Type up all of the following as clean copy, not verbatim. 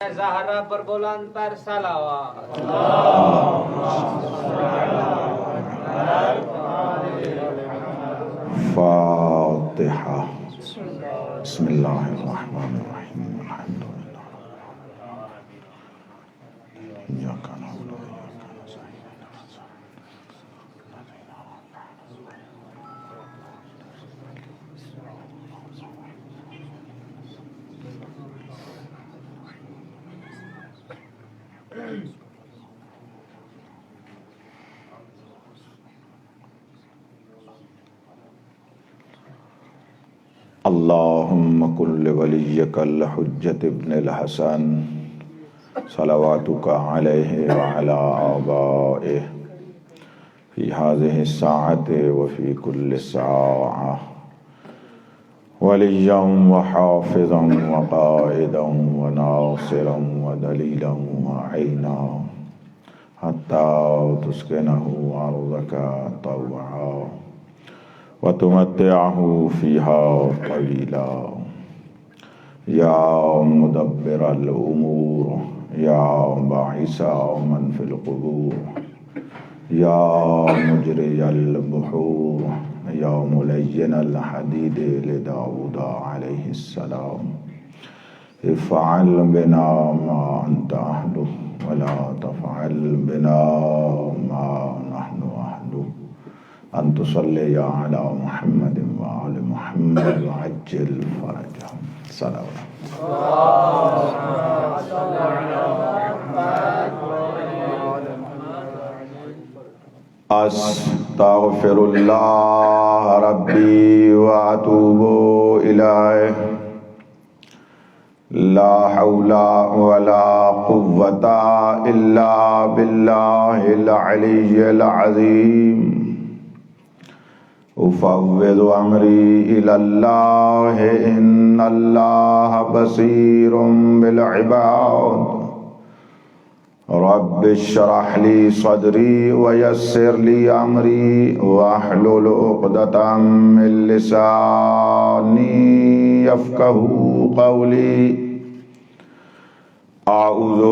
زہرا پر بلند تر صلوات. فاتحہ. بسم اللہ الرحمن الرحیم. الحمد للہ. ایاک نعبد و ایاک نستعین. اللہم کل ولیک الحجۃ ابن الحسن صلواتک علیہ وعلی آبائہ فی ہذہ الساعۃ وفی کل ساعۃ ولیاً وحافظاً وقائداً وناصراً ودلیلاً وعینا حتی تسکنہ ارضک طوعا وتمتعه فيها طويلا یا مدبر الامور یا باعث من في القبور یا مجری البحور یا ملین الحدید لداود علیہ السلام افعل بنا ما انت اہلہ ولا تفعل بنا ما نحن اہلہ ان تصلی علی محمد وآل محمد وعجل فرجهم. صلوات. استغفر اللہ ربی واتوب الیہ لا حول ولا قوة الا باللہ العلی العظیم. افوض امری الی اللہ ان اللہ بصیر بالعباد. رب اشرح لی صدری ویسر لی امری واحلل عقدۃ من لسانی یفقہوا قولی. اعوذ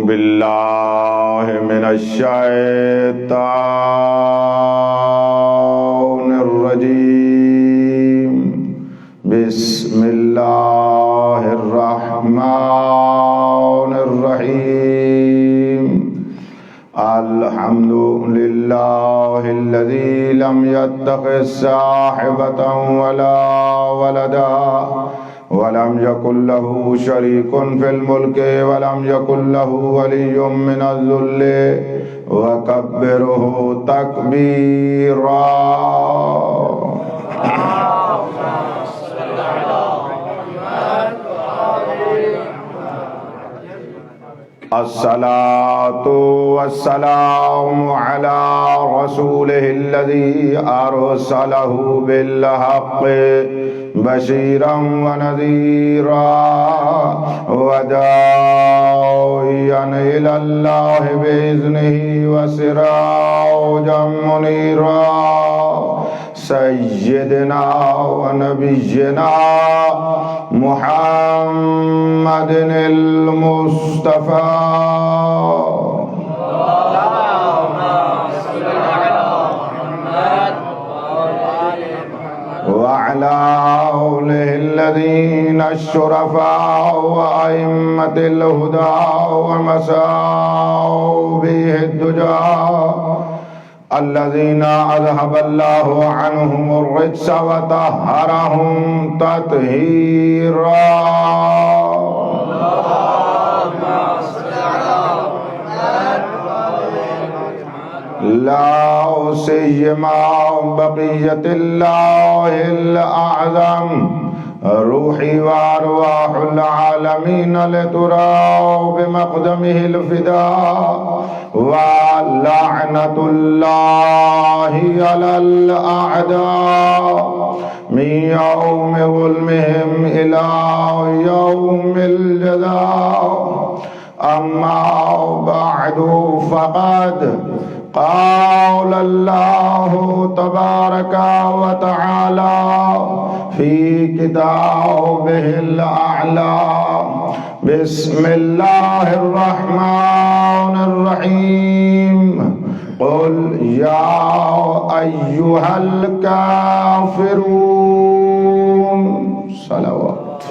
باللہ من الشیطان الرجیم. بسم اللہ الرحمن الرحیم. الحمد للہ الذی لم يتخذ صاحبة ولا ولدا ولم يكن له شريك في الملك ولم يكن له ولي من الذل وكبره تكبيرا. الصلاة والسلام على رسوله الذي أرسله بالحق بشيرا ونذيرا وداعيا إلى الله بإذنه وسراجا منيرا. سيدنا ونبينا محمد المصطفى وعلى آله الذين الشرفاء وأئمة الهدى ومصابيح الدجى الذين أذهب الله عنهم الرجس وطهرهم تطهيرا. لا سيما بقية الله الأعظم روحي وأرواح العالمين لترى بمقدمه الفداء ولعنة الله على الأعداء من يوم ظلمهم إلى يوم الجزاء. أما بعد فقد قال الله تبارك وتعالى في كتابه الأعلى بسم اللہ الرحمن الرحیم قل یا ایہا الکافرون صلوات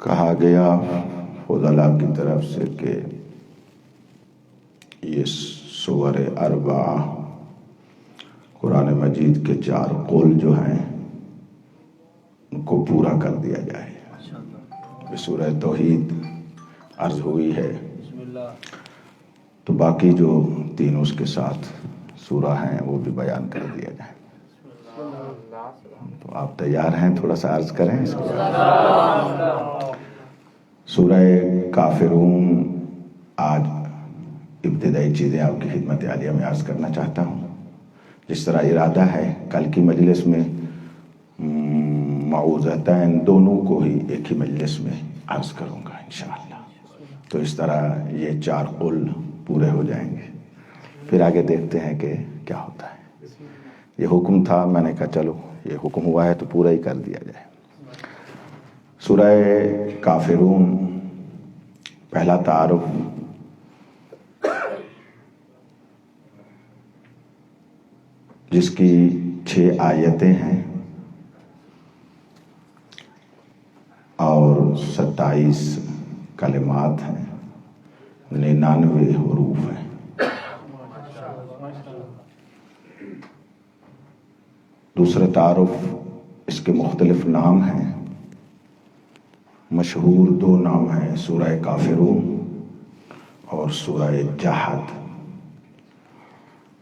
کہا گیا فضلاء کی طرف سے کہ یہ سور اربعہ قرآن مجید کے 4 قول جو ہیں ان کو پورا کر دیا جائے. یہ سورہ توحید عرض ہوئی ہے تو باقی جو 3 اس کے ساتھ سورہ ہیں وہ بھی بیان کر دیا جائے. تو آپ تیار ہیں؟ تھوڑا سا عرض کریں اس کے بعد. سورہ کافرون آج ابتدائی چیزیں آپ کی خدمت عالیہ میں عرض کرنا چاہتا ہوں. جس طرح ارادہ ہے کل کی مجلس میں معوذتین دونوں کو ہی ایک ہی مجلس میں عرض کروں گا انشاءاللہ. تو اس طرح یہ 4 قول پورے ہو جائیں گے. پھر آگے دیکھتے ہیں کہ کیا ہوتا ہے. یہ حکم تھا، میں نے کہا چلو یہ حکم ہوا ہے تو پورا ہی کر دیا جائے. سورہ کافرون پہلا تعارف جس کی 6 آیتیں ہیں اور 27 کلمات ہیں، 99 حروف ہیں. دوسرا تعارف اس کے مختلف نام ہیں. مشہور 2 نام ہیں، سورہ کافرون اور سورہ جہد.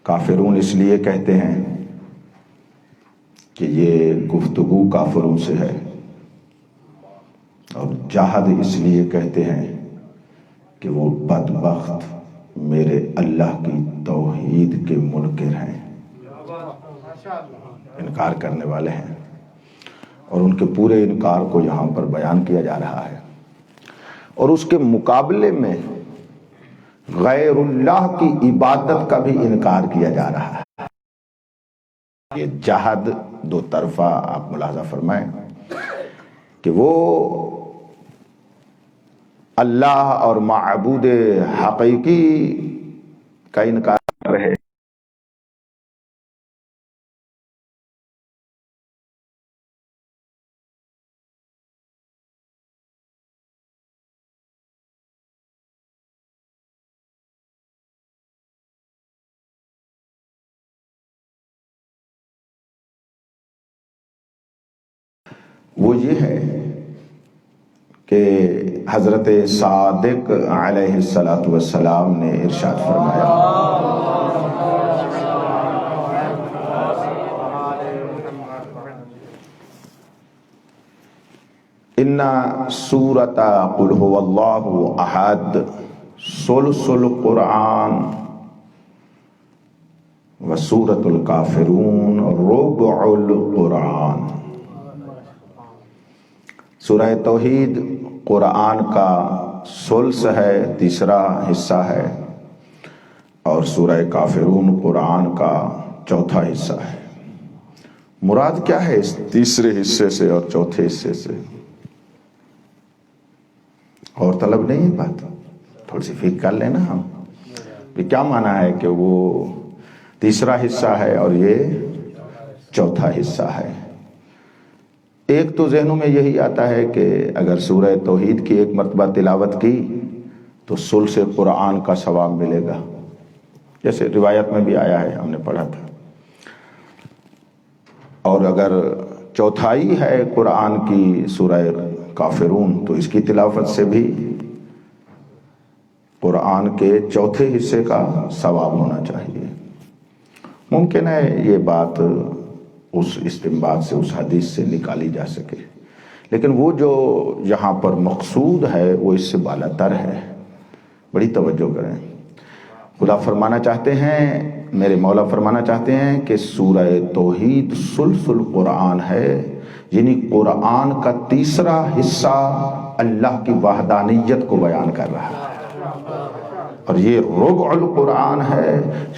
کافرون اس لیے کہتے ہیں کہ یہ گفتگو کافروں سے ہے، اور جہد اس لیے کہتے ہیں کہ وہ بدبخت میرے اللہ کی توحید کے منکر ہیں، انکار کرنے والے ہیں. اور ان کے پورے انکار کو یہاں پر بیان کیا جا رہا ہے. اور اس کے مقابلے میں غیر اللہ کی عبادت کا بھی انکار کیا جا رہا ہے. یہ جہد 2 طرفہ آپ ملاحظہ فرمائیں کہ وہ اللہ اور معبود حقیقی کا انکار کر رہے. وہ یہ ہے کہ حضرت صادق علیہ السلام نے ارشاد فرمایا ان سورۃ قل هو اللہ احد ثلث القرآن و سورۃ الکافرون ربع القرآن. سورہ توحید قرآن کا ثلث ہے، تیسرا حصہ ہے، اور سورہ کافرون قرآن کا چوتھا حصہ ہے. مراد کیا ہے اس تیسرے حصے سے اور چوتھے حصے سے؟ اور طلب نہیں ہے بات، تھوڑی سی فکر کر لینا ہم کہ کیا معنی ہے کہ وہ تیسرا حصہ ہے اور یہ چوتھا حصہ ہے. ایک تو ذہنوں میں یہی آتا ہے کہ اگر سورہ توحید کی 1 مرتبہ تلاوت کی تو ثلث قرآن کا ثواب ملے گا، جیسے روایت میں بھی آیا ہے، ہم نے پڑھا تھا. اور اگر چوتھائی ہے قرآن کی سورہ کافرون تو اس کی تلاوت سے بھی قرآن کے چوتھے حصے کا ثواب ہونا چاہیے. ممکن ہے یہ بات اس استنباط سے، اس حدیث سے نکالی جا سکے، لیکن وہ جو یہاں پر مقصود ہے وہ اس سے بالا تر ہے. بڑی توجہ کریں. خدا فرمانا چاہتے ہیں، میرے مولا فرمانا چاہتے ہیں کہ سورہ توحید ثلث القرآن ہے، یعنی قرآن کا تیسرا حصہ اللہ کی وحدانیت کو بیان کر رہا ہے. اور یہ ربع القرآن ہے،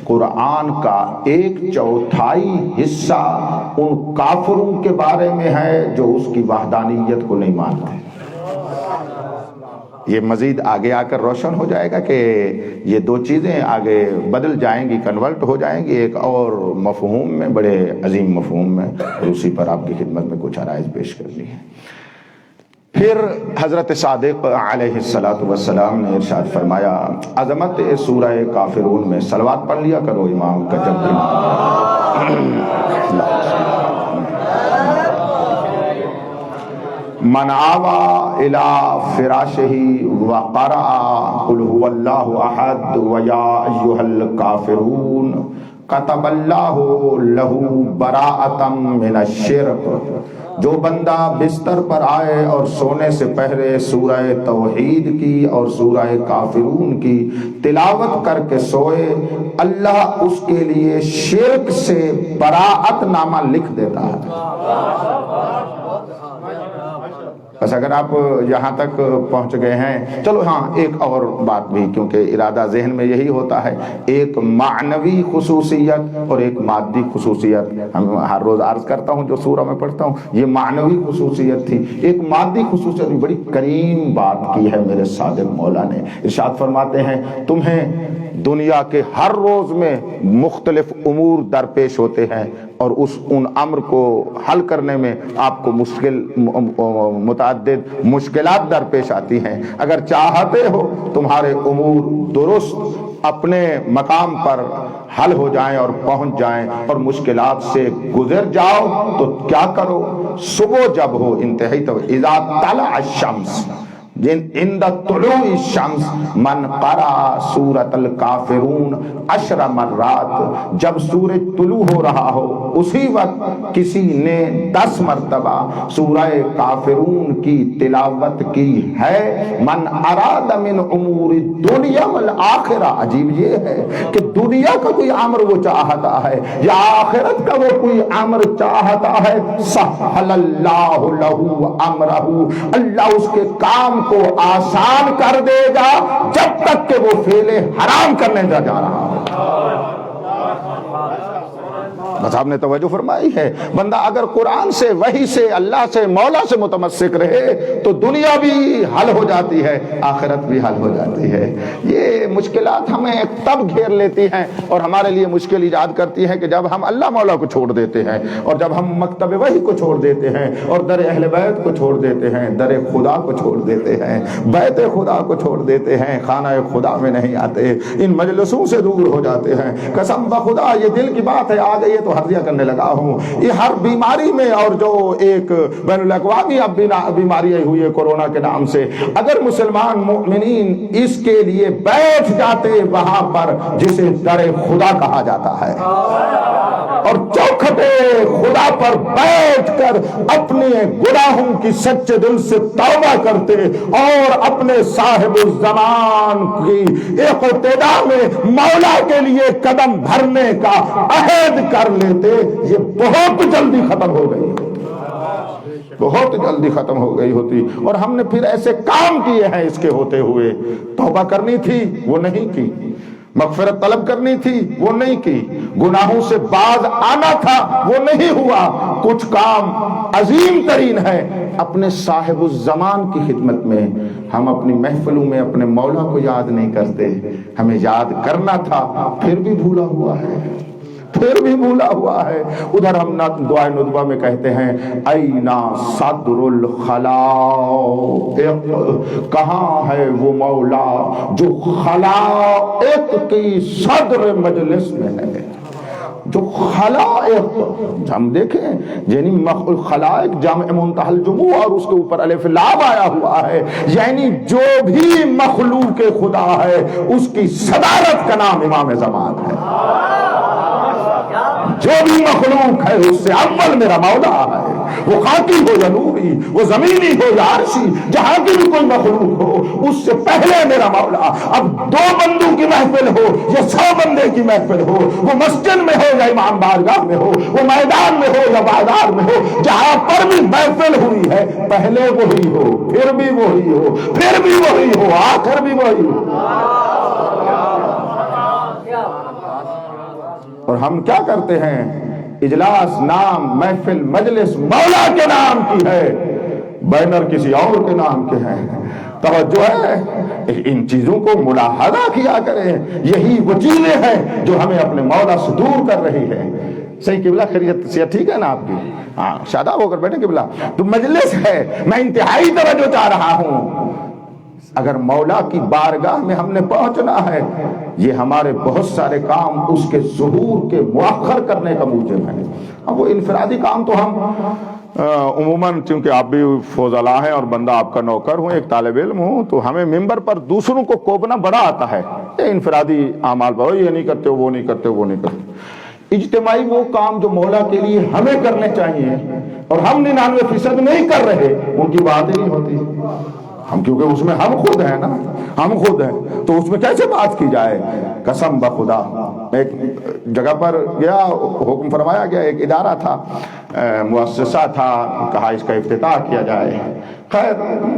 قرآن کا 1/4 حصہ ان کافروں کے بارے میں ہے جو اس کی وحدانیت کو نہیں مانتے۔ یہ مزید آگے آ کر روشن ہو جائے گا کہ یہ دو چیزیں آگے بدل جائیں گی، کنورٹ ہو جائیں گی ایک اور مفہوم میں، بڑے عظیم مفہوم میں، اور اسی پر آپ کی خدمت میں کچھ عرائض پیش کرنی ہے۔ پھر حضرت صادق علیہ السلام نے ارشاد فرمایا، عظمت سورہ کافرون میں صلوات پڑھ لیا کرو امام کا جب بھی۔ من آوى الى فراشہ وقرأ قل هو اللہ احد ویا ایھا الکافرون کتب اللہ لہ براءۃ من الشرک۔ جو بندہ بستر پر آئے اور سونے سے پہلے سورہ توحید کی اور سورہ کافرون کی تلاوت کر کے سوئے، اللہ اس کے لیے شرک سے براءت نامہ لکھ دیتا ہے۔ بس اگر آپ یہاں تک پہنچ گئے ہیں، چلو ہاں ایک اور بات بھی، کیونکہ ارادہ ذہن میں یہی ہوتا ہے، ایک معنوی خصوصیت اور ایک مادی خصوصیت ہم ہر روز عرض کرتا ہوں جو سورہ میں پڑھتا ہوں، یہ معنوی خصوصیت تھی۔ ایک مادی خصوصیت بھی بڑی کریم بات کی ہے میرے صادق مولا نے، ارشاد فرماتے ہیں تمہیں دنیا کے ہر روز میں مختلف امور درپیش ہوتے ہیں، اور ان امر کو حل کرنے میں آپ کو متعدد مشکلات درپیش آتی ہیں۔ اگر چاہتے ہو تمہارے امور درست اپنے مقام پر حل ہو جائیں اور پہنچ جائیں اور مشکلات سے گزر جاؤ، تو کیا کرو؟ صبح جب ہو انتہائی تو اذا طلع الشمس، عند طلوع الشمس من قرأ سورۃ الکافرون 10 مرات، جب سورج طلوع ہو رہا ہو اسی وقت کسی نے 10 مرتبہ سورہ کافرون کی تلاوت کی ہے، من اراد من امور الدنیا والآخرہ۔ عجیب یہ ہے کہ دنیا کا کوئی امر وہ چاہتا ہے یا آخرت کا وہ کوئی امر چاہتا ہے، سہل اللہ لہ امرہ، اللہ اس کے کام کو آسان کر دے گا جب تک کہ وہ فعل حرام کرنے جا رہا ہو۔ بس آپ نے توجہ فرمائی ہے، بندہ اگر قرآن سے، وحی سے، اللہ سے، مولا سے متمسک رہے تو دنیا بھی حل ہو جاتی ہے، آخرت بھی حل ہو جاتی ہے۔ یہ مشکلات ہمیں تب گھیر لیتی ہیں اور ہمارے لیے مشکل ایجاد کرتی ہیں کہ جب ہم اللہ مولا کو چھوڑ دیتے ہیں، اور جب ہم مکتب وحی کو چھوڑ دیتے ہیں، اور در اہل بیت کو چھوڑ دیتے ہیں، در خدا کو چھوڑ دیتے ہیں، بیت خدا کو چھوڑ دیتے ہیں، خانہ خدا میں نہیں آتے، ان مجلسوں سے دور ہو جاتے ہیں۔ قسم بخدا یہ دل کی بات ہے، آ گئی تو حرضیہ کرنے لگا ہوں، یہ ہر بیماری میں، اور جو ایک بین الاقوامی اب بیماری ہوئی ہے کورونا کے نام سے، اگر مسلمان مومنین اس کے لیے بیٹھ جاتے وہاں پر جسے در خدا کہا جاتا ہے، اور چوکھٹے خدا پر بیٹھ کر اپنے گناہوں کی سچے دل سے توبہ کرتے اور اپنے صاحب الزمان کی اقتدا میں مولا کے لیے قدم بھرنے کا عہد کر لیتے، یہ بہت جلدی ختم ہو گئی، بہت جلدی ختم ہو گئی ہوتی۔ اور ہم نے پھر ایسے کام کیے ہیں اس کے ہوتے ہوئے، توبہ کرنی تھی وہ نہیں کی، مغفرت طلب کرنی تھی وہ نہیں کی، گناہوں سے باز آنا تھا وہ نہیں ہوا۔ کچھ کام عظیم ترین ہے اپنے صاحب الزمان کی خدمت میں، ہم اپنی محفلوں میں اپنے مولا کو یاد نہیں کرتے، ہمیں یاد کرنا تھا پھر بھی بھولا ہوا ہے، پھر بھی بھولا ہوا ہے۔ ادھر ہم دعائے ندبہ میں کہتے ہیں اینا صدر الخلائق، کہاں ہے وہ مولا جو خلائق کی صدر مجلس میں ہے، جو خلائق، ہم دیکھیں یعنی خلائق جامع منتہی الجموع اور اس کے اوپر الف لام آیا ہوا ہے، یعنی جو بھی مخلوق خدا ہے اس کی صدارت کا نام امام زمان ہے، جو بھی مخلوق ہے اس سے اول میرا مولا ہے، وہ خاکی ہو یا نوری، وہ زمینی ہو یا عرشی، جہاں کی بھی کوئی مخلوق ہو اس سے پہلے میرا مولا۔ اب 2 بندوں کی محفل ہو یا 100 بندے کی محفل ہو، وہ مسجد میں ہو یا امام بارگاہ میں ہو، وہ میدان میں ہو یا بازار میں ہو، جہاں پر بھی محفل ہوئی ہے پہلے وہی ہو، پھر بھی وہی ہو، پھر بھی وہی ہو، آخر بھی وہی ہو۔ اور ہم کیا کرتے ہیں؟ اجلاس نام محفل مجلس مولا کے نام کی ہے، بینر کسی اور کے نام کے ہیں۔ توجہ ہے، ان چیزوں کو ملاحظہ کیا کریں، یہی وہ چیزیں ہیں جو ہمیں اپنے مولا سے دور کر رہی ہے۔ صحیح قبلہ، خیریت سے ٹھیک ہے نا آپ کی؟ ہاں شاداب ہو کر بیٹھے قبلہ۔ تو مجلس ہے، میں انتہائی توجہ چاہ رہا ہوں، اگر مولا کی بارگاہ میں ہم نے پہنچنا ہے، یہ ہمارے بہت سارے کام اس کے ظہور کے مؤخر کرنے کا موجب ہے۔ اب وہ انفرادی کام تو ہم عموماً، چونکہ آپ بھی فوزلا ہیں اور بندہ آپ کا نوکر ہوں، ایک طالب علم ہوں، تو ہمیں ممبر پر دوسروں کو کوبنا بڑا آتا ہے، یہ انفرادی اعمال پر، یہ نہیں کرتے وہ نہیں کرتے وہ نہیں کرتے۔ اجتماعی وہ کام جو مولا کے لیے ہمیں کرنے چاہیے اور ہم 99% نہیں کر رہے، ان کی بات ہی نہیں ہوتی۔ ہم کیونکہ اس میں ہم خود ہیں نا، ہم خود ہیں، تو اس میں کیسے بات کی جائے؟ قسم بخدا ایک جگہ پر گیا، حکم فرمایا گیا، ایک ادارہ تھا، مؤسسہ تھا، کہا اس کا افتتاح کیا جائے۔ خیر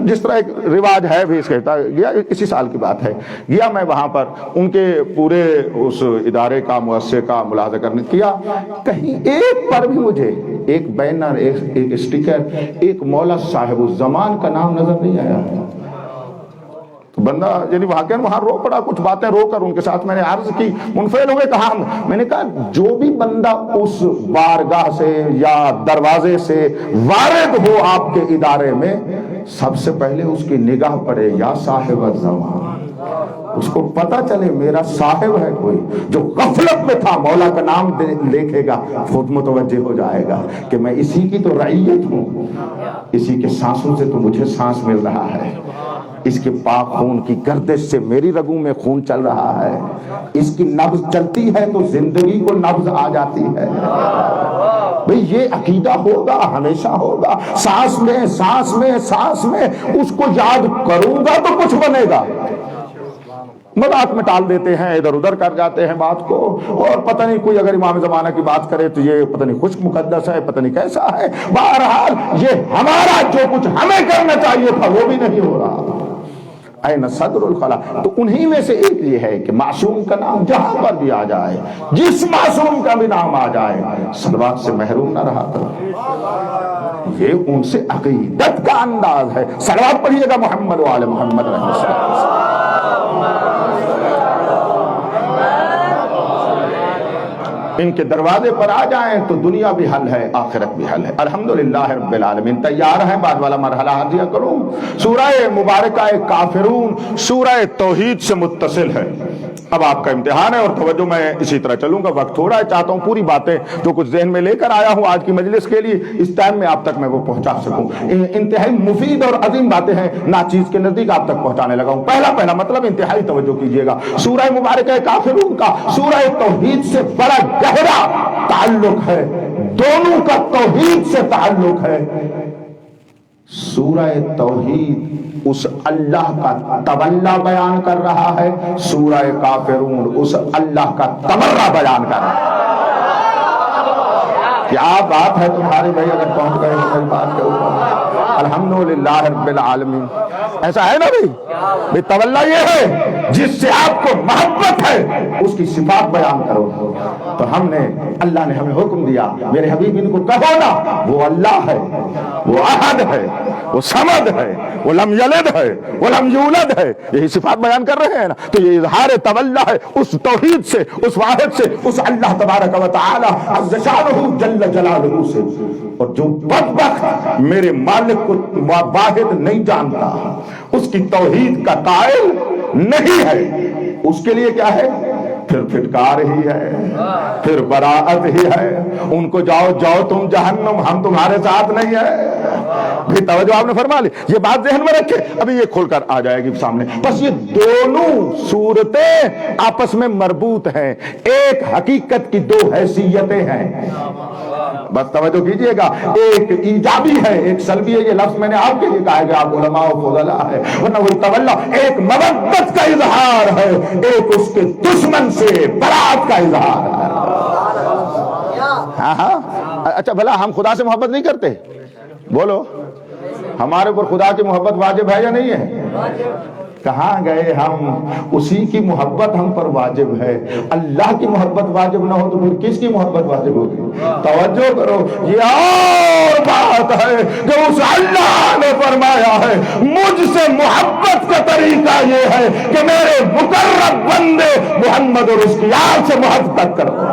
جس طرح ایک رواج ہے بھی اس کا، گیا اسی سال کی بات ہے، گیا میں وہاں پر ان کے پورے اس ادارے کا مؤسسے کا ملاحظہ کرنے کیا، کہیں ایک پر بھی مجھے ایک بینر، ایک اسٹیکر، ایک مولا صاحب الزمان کا نام نظر نہیں آیا۔ تو بندہ یعنی وہاں رو پڑا، کچھ باتیں رو کر ان کے ساتھ میں نے عرض کی، منفعل ہو گئے، کہا میں نے کہا جو بھی بندہ اس بارگاہ سے یا دروازے سے وارد ہو آپ کے ادارے میں، سب سے پہلے اس کی نگاہ پڑے یا صاحب الزمان، اس کو پتا چلے میرا صاحب ہے کوئی، جو غفلت میں تھا مولا کا نام دیکھے گا، خود متوجہ ہو جائے گا کہ میں اسی کی تو رعیت ہوں، اسی کے سانسوں سے تو مجھے سانس مل رہا ہے، اس کے پاک خون کی گردش سے میری رگوں میں خون چل رہا ہے، اس کی نبض چلتی ہے تو زندگی کو نبض آ جاتی ہے۔ بھئی یہ عقیدہ ہوگا، ہمیشہ ہوگا، سانس میں سانس میں سانس میں اس کو یاد کروں گا تو کچھ بنے گا۔ مذاق میں ٹال دیتے ہیں، ادھر ادھر کر جاتے ہیں بات کو، اور پتہ نہیں کوئی اگر امام زمانہ کی بات کرے تو یہ پتہ نہیں خشک مقدس ہے، پتہ نہیں کیسا ہے۔ بہرحال یہ ہمارا جو کچھ ہمیں کرنا چاہیے تھا وہ بھی نہیں ہو رہا۔ این صدر الخلا، تو انہی میں سے ایک یہ ہے کہ معصوم کا نام جہاں پر بھی آ جائے، جس معصوم کا بھی نام آ جائے، صلوات سے محروم نہ رہا کرو۔ یہ ان سے عقیدت کا انداز ہے۔ صلوات پڑھیے گا محمد و آل محمد رحمۃ اللہ۔ ان کے دروازے پر آ جائیں تو دنیا بھی حل ہے، آخرت بھی حل ہے۔ الحمدللہ رب العالمین۔ تیار ہیں؟ بعد والا مرحلہ حاضر کروں۔ سورہ مبارکہ کافرون سورہ توحید سے متصل ہے۔ اب آپ کا امتحان ہے اور توجہ میں اسی طرح چلوں گا، وقت تھوڑا ہے، چاہتا ہوں پوری باتیں جو کچھ ذہن میں لے کر آیا ہوں آج کی مجلس کے لیے اس ٹائم میں آپ تک میں وہ پہنچا سکوں۔ انتہائی مفید اور عظیم باتیں ہیں، ناچیز کے نزدیک آپ تک پہنچانے لگا ہوں۔ پہلا مطلب انتہائی توجہ کیجئے گا، سورہ مبارکہ کافرون کا سورہ توحید سے بڑا گہرا تعلق ہے، دونوں کا توحید سے تعلق ہے۔ سورہ توحید اس اللہ کا تولا بیان کر رہا ہے، سورہ کافرون اس اللہ کا تبرہ بیان کر رہا ہے۔ کیا بات ہے تمہاری بھائی، اگر پہنچ گئے تو میری بات کے اوپر الحمدللہ رب العالمین۔ ایسا ہے نا بھائی تولا یہ ہے جس سے آپ کو محبت ہے، اس کی صفات بیان کرو۔ تو ہم نے، اللہ نے ہمیں حکم دیا، میرے حبیب ان کو کہو نا، وہ اللہ ہے، وہ احد ہے، وہ صمد ہے، وہ لم یلد ہے، وہ لم یولد ہے، یہی صفات بیان کر رہے ہیں نا۔ تو یہ اظہار تولا ہے اس توحید سے، اس واحد سے، اس اللہ تبارک و تعالی عز شانہ جل جلالہ سے۔ اور جو بدبخت میرے مالک کو واحد نہیں جانتا، اس کی توحید کا قائل نہیں ہے، اس کے لیے کیا ہے؟ پھر پھٹکار ہی ہے، پھر براعت ہی ہے۔ ان کو جاؤ تم جہنم، ہم تمہارے ساتھ نہیں ہے۔ بھی توجہ آپ نے فرما لی، یہ بات ذہن میں رکھے، ابھی یہ کھول کر آ جائے گی سامنے۔ بس یہ دونوں صورتیں آپس میں مربوط ہیں، ایک حقیقت کی دو حیثیتیں ہیں۔ بس توجہ کیجئے گا، ایک ایجابی ہے، ایک سلبی ہے۔ یہ لفظ میں نے آپ کے لیے کہا ہے کہ آپ علماء و فضلاء ہے، ورنہ وہی تولا ایک مودت کا اظہار ہے، ایک اس کے دشمن سے برات کا اظہار ہے۔ ہاں اچھا بھلا ہم خدا سے محبت نہیں کرتے؟ بولو، ہمارے اوپر خدا کی محبت واجب ہے یا نہیں ہے؟ کہاں گئے ہم؟ اسی کی محبت ہم پر واجب ہے۔ اللہ کی محبت واجب نہ ہو تو پھر کس کی محبت واجب ہوگی؟ توجہ کرو، یہ اور بات ہے جو اس اللہ نے فرمایا ہے مجھ سے محبت کا طریقہ یہ ہے کہ میرے مقرب بندے محمد اور اس کی آل سے محبت کرو۔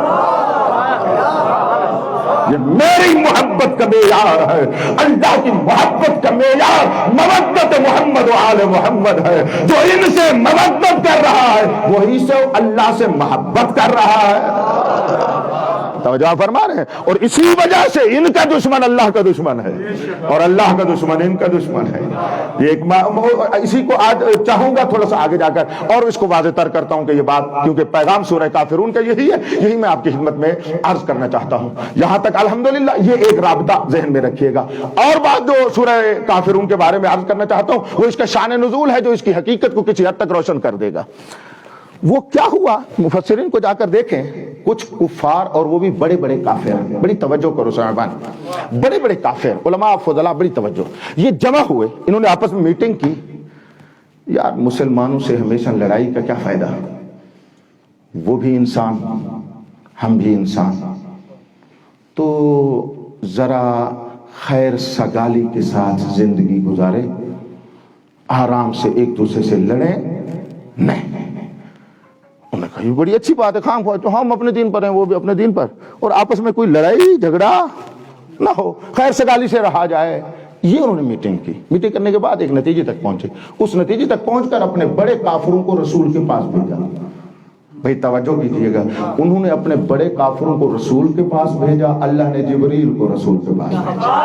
یہ میری محبت کا معیار ہے، اللہ کی محبت کا معیار مودت محمد و آل محمد ہے۔ جو ان سے مودت کر رہا ہے وہی سے اللہ سے محبت کر رہا ہے۔ توجہ فرما رہے ہیں؟ اور اسی وجہ سے ان کا دشمن اللہ کا دشمن ہے اور اللہ کا دشمن ان کا دشمن ہے۔ یہ ایک اسی کو آج چاہوں گا تھوڑا سا آگے جا کر اور اس کو واضح تر کرتا ہوں کہ یہ بات، کیونکہ پیغام سورہ کافرون کا یہی ہے، یہی میں آپ کی خدمت میں عرض کرنا چاہتا ہوں۔ یہاں تک الحمدللہ یہ ایک رابطہ ذہن میں رکھیے گا۔ اور بات جو سورہ کافرون کے بارے میں عرض کرنا چاہتا ہوں وہ اس کا شان نزول ہے جو اس کی حقیقت کو کسی حد تک روشن کر دے گا۔ وہ کیا ہوا؟ مفسرین کو جا کر دیکھیں، کچھ کفار اور وہ بھی بڑے بڑے کافر، بڑی توجہ کرو صاحبان، بڑے بڑے کافر، علماء فضلاء، بڑی توجہ، یہ جمع ہوئے، انہوں نے آپس میں میٹنگ کی، یار مسلمانوں سے ہمیشہ لڑائی کا کیا فائدہ؟ وہ بھی انسان، ہم بھی انسان، تو ذرا خیر سگالی کے ساتھ زندگی گزارے، آرام سے ایک دوسرے سے لڑیں نہیں۔ انہوں نے کہا یہ بڑی اچھی بات ہے، خام خواہ ہم اپنے دین پر ہیں وہ بھی اپنے دین پر، اور آپس میں کوئی لڑائی جھگڑا نہ ہو، خیر سگالی سے رہا جائے۔ یہ انہوں نے میٹنگ کی، میٹنگ کرنے کے بعد ایک نتیجے تک پہنچے، اس نتیجے تک پہنچ کر اپنے بڑے کافروں کو رسول کے پاس بھیجا۔ بھئی توجہ کیجئے گا، انہوں نے اپنے بڑے کافروں کو رسول کے پاس بھیجا، اللہ نے جبریل کو رسول کے پاس بھیجا۔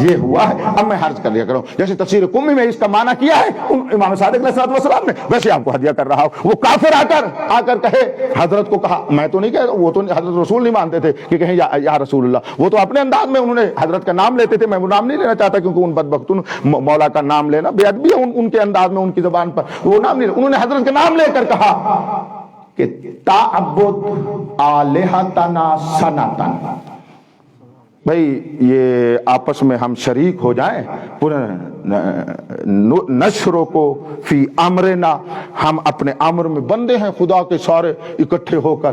یہ ہوا ہے۔ اب میں عرض کر لیا کروں، جیسے تفسیر قمی میں اس کا معنی کیا ہے امام صادق علیہ السلام نے، ویسے آپ کو ہدیہ کر رہا ہوں۔ وہ کافر آ کر کہے، حضرت کو کہا، میں تو نہیں کہہ، وہ تو حضرت رسول نہیں مانتے تھے کہ کہیں یا رسول اللہ، وہ تو اپنے انداز میں انہوں نے حضرت کا نام لیتے تھے، میں وہ نام نہیں لینا چاہتا کیونکہ ان بدبختون مولا کا نام لینا بے ادبی ہے ان کے انداز میں، ان کی زبان پر وہ نام نہیں، انہوں نے حضرت کا نام لے کر کہا کہ تعبد آلہتنا سنتن، بھئی یہ آپس میں ہم شریک ہو جائیں، نشرو کو فی امرنا، ہم اپنے امر میں بندے ہیں خدا کے، سارے اکٹھے ہو کر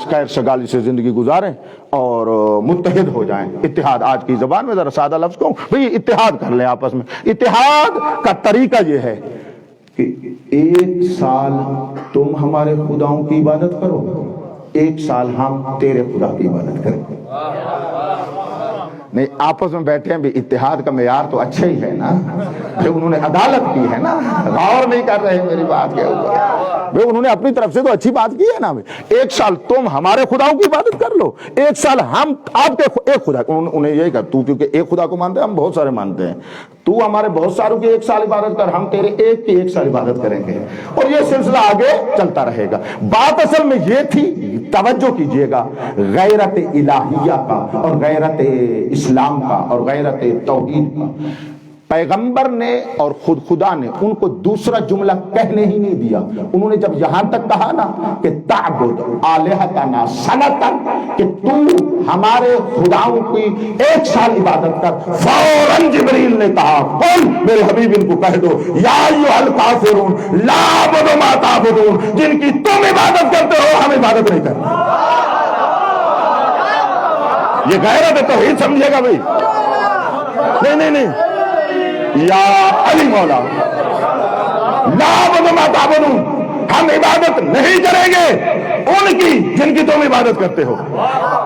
خیر سگالی سے زندگی گزاریں اور متحد ہو جائیں۔ اتحاد، آج کی زبان میں ذرا سادہ لفظ کہوں، بھئی اتحاد کر لیں آپس میں۔ اتحاد کا طریقہ یہ ہے کہ ایک سال تم ہمارے خداؤں کی عبادت کرو، ایک سال ہم تیرے خدا کی عبادت کریں۔ نہیں، آپس میں بیٹھے ہیں بھی، اتحاد کا معیار تو اچھا ہی ہے نا، انہوں نے عدالت کی ہے نا، غور نہیں کر رہے میری بات کے اوپر، انہوں نے اپنی طرف سے تو اچھی بات کی ہے نا۔ ایک سال تم ہمارے خداؤں کی عبادت کر لو، ایک سال ہم آپ کے ایک خدا، انہیں یہی کہا تو کیونکہ ایک خدا کو مانتے ہیں، ہم بہت سارے مانتے ہیں، تو ہمارے بہت ساروں کی ایک سال عبادت کر، ہم تیرے ایک کی ایک سال عبادت کریں گے، اور یہ سلسلہ آگے چلتا رہے گا۔ بات اصل میں یہ تھی، توجہ کیجئے گا، غیرت الہیہ کا اور غیرت اسلام کا اور غیرت توحید کا، پیغمبر نے اور خدا نے ان کو دوسرا جملہ کہنے ہی نہیں دیا۔ انہوں نے جب یہاں تک کہا نا کہ تعبد آلہتنا سنتن، کہ تو ہمارے خداؤں کی ایک سال عبادت کر، فوراً جبریل نے کہا قل، میرے حبیب ان کو کہہ دو، یا ایھا الکافرون لا اعبد ما تعبدون، جن کی تم عبادت کرتے ہو ہم عبادت نہیں کرتے۔ یہ غیرت توحید سمجھے گا بھائی، نہیں، یا علی مولا لا اعبد ما تعبدون، ہم عبادت نہیں کریں گے ان کی جن کی تم عبادت کرتے ہو۔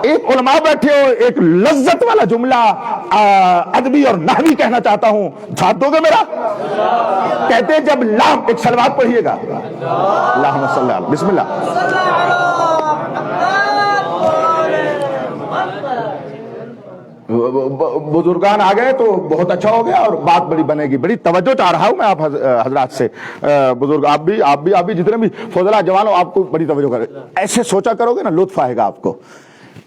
ایک علماء بیٹھے ہو، ایک لذت والا جملہ ادبی اور نحوی کہنا چاہتا ہوں، ساتھ دو گے میرا؟ کہتے ہیں جب لام، ایک صلوات پڑھیے گا، اللہم صلی اللہ، بسم اللہ۔ بزرگان آ گئے تو بہت اچھا ہو گیا اور بات بڑی بنے گی، بڑی توجہ چاہ رہا ہوں میں آپ حضرات سے، بزرگ آپ بھی جتنے بھی فضلہ جوانوں، آپ کو بڑی توجہ کرے، ایسے سوچا کرو گے نا لطف آئے گا آپ کو۔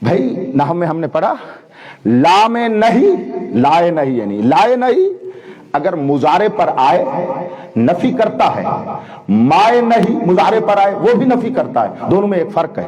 بھائی نحو میں ہم نے پڑھا لام نہیں، لائے نہیں، یعنی لائے نہیں اگر مضارع پر آئے نفی کرتا ہے، مائے نہیں مضارع پر آئے وہ بھی نفی کرتا ہے، دونوں میں ایک فرق ہے۔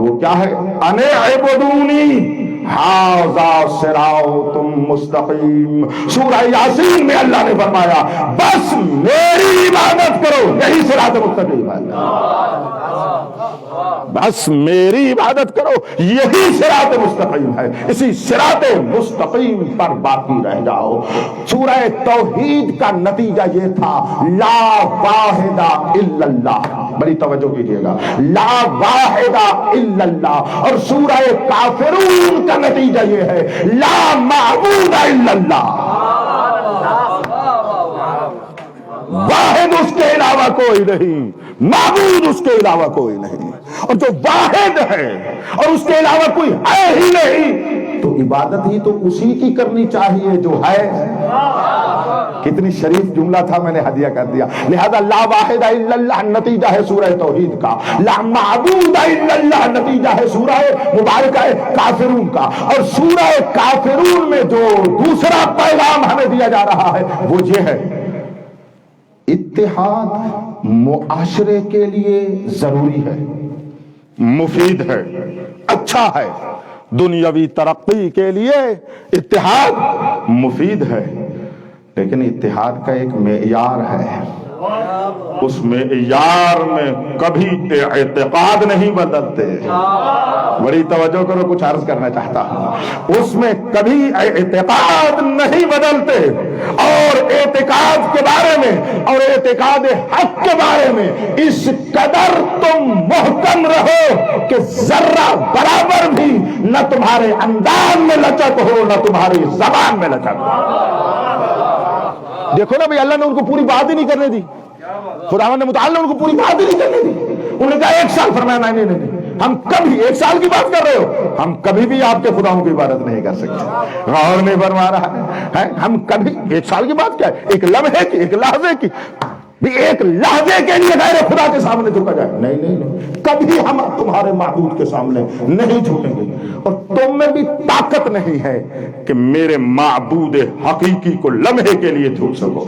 وہ کیا ہے؟ انے عبدونی ھذا صراط مستقیم. سورہ یاسین میں اللہ نے فرمایا بس میری عبادت کرو، یہی صراط مستقیم ہے. بس میری عبادت کرو، یہی صراط مستقیم ہے. اسی صراط مستقیم پر باقی رہ جاؤ. سورہ توحید کا نتیجہ یہ تھا لا واحد الا اللہ. بڑی توجہ کیجئے گا، لا واحد الا اللہ. اور سورہ کافرون کا نتیجہ یہ ہے لا معبود الا اللہ. واحد اس کے علاوہ کوئی نہیں، معبود اس کے علاوہ کوئی نہیں. اور جو واحد ہے اور اس کے علاوہ کوئی ہے ہی نہیں، تو عبادت ہی تو اسی کی کرنی چاہیے جو ہے. کتنی شریف جملہ تھا، میں نے ہدیہ کر دیا. لہذا لا واحد الا اللہ نتیجہ ہے سورہ توحید کا، لا معبود الا اللہ نتیجہ ہے سورہ مبارکہ کافرون کا. اور سورہ کافرون میں جو دوسرا پیغام ہمیں دیا جا رہا ہے وہ یہ ہے اتحاد معاشرے کے لیے ضروری ہے، مفید ہے، اچھا ہے. دنیاوی ترقی کے لیے اتحاد مفید ہے، لیکن اتحاد کا ایک معیار ہے. اس معیار میں کبھی اعتقاد نہیں بدلتے. بڑی توجہ کرو، کچھ عرض کرنا چاہتا ہوں. اس میں کبھی اعتقاد نہیں بدلتے، اور اعتقاد کے بارے میں اور اعتقاد حق کے بارے میں اس قدر تم محکم رہو کہ ذرہ برابر بھی نہ تمہارے انداز میں لچک ہو نہ تمہاری زبان میں لچک ہو. دیکھو نا بھائی، اللہ نے ان کو پوری بات ہی نہیں کرنے دی. خداوند متعال نے ان کو پوری بات ہی نہیں کرنے دی. انہوں نے کہا 1 سال. فرمایا نہیں، ہم کبھی 1 سال کی بات کر رہے ہو، ہم کبھی بھی آپ کے خداؤں کی عبادت نہیں کر سکتے. غور نہیں فرما رہا ہے. ہم کبھی 1 سال کی بات کیا ہے؟ ایک لمحے کی، ایک لحظے کی، ایک لحظے کے لیے غیر خدا کے سامنے جھکا جائے. نہیں، کبھی ہم تمہارے معبود کے سامنے نہیں جھکیں گے. اور تم میں بھی طاقت نہیں ہے کہ میرے معبود حقیقی کو لمحے کے لیے جھک سکو.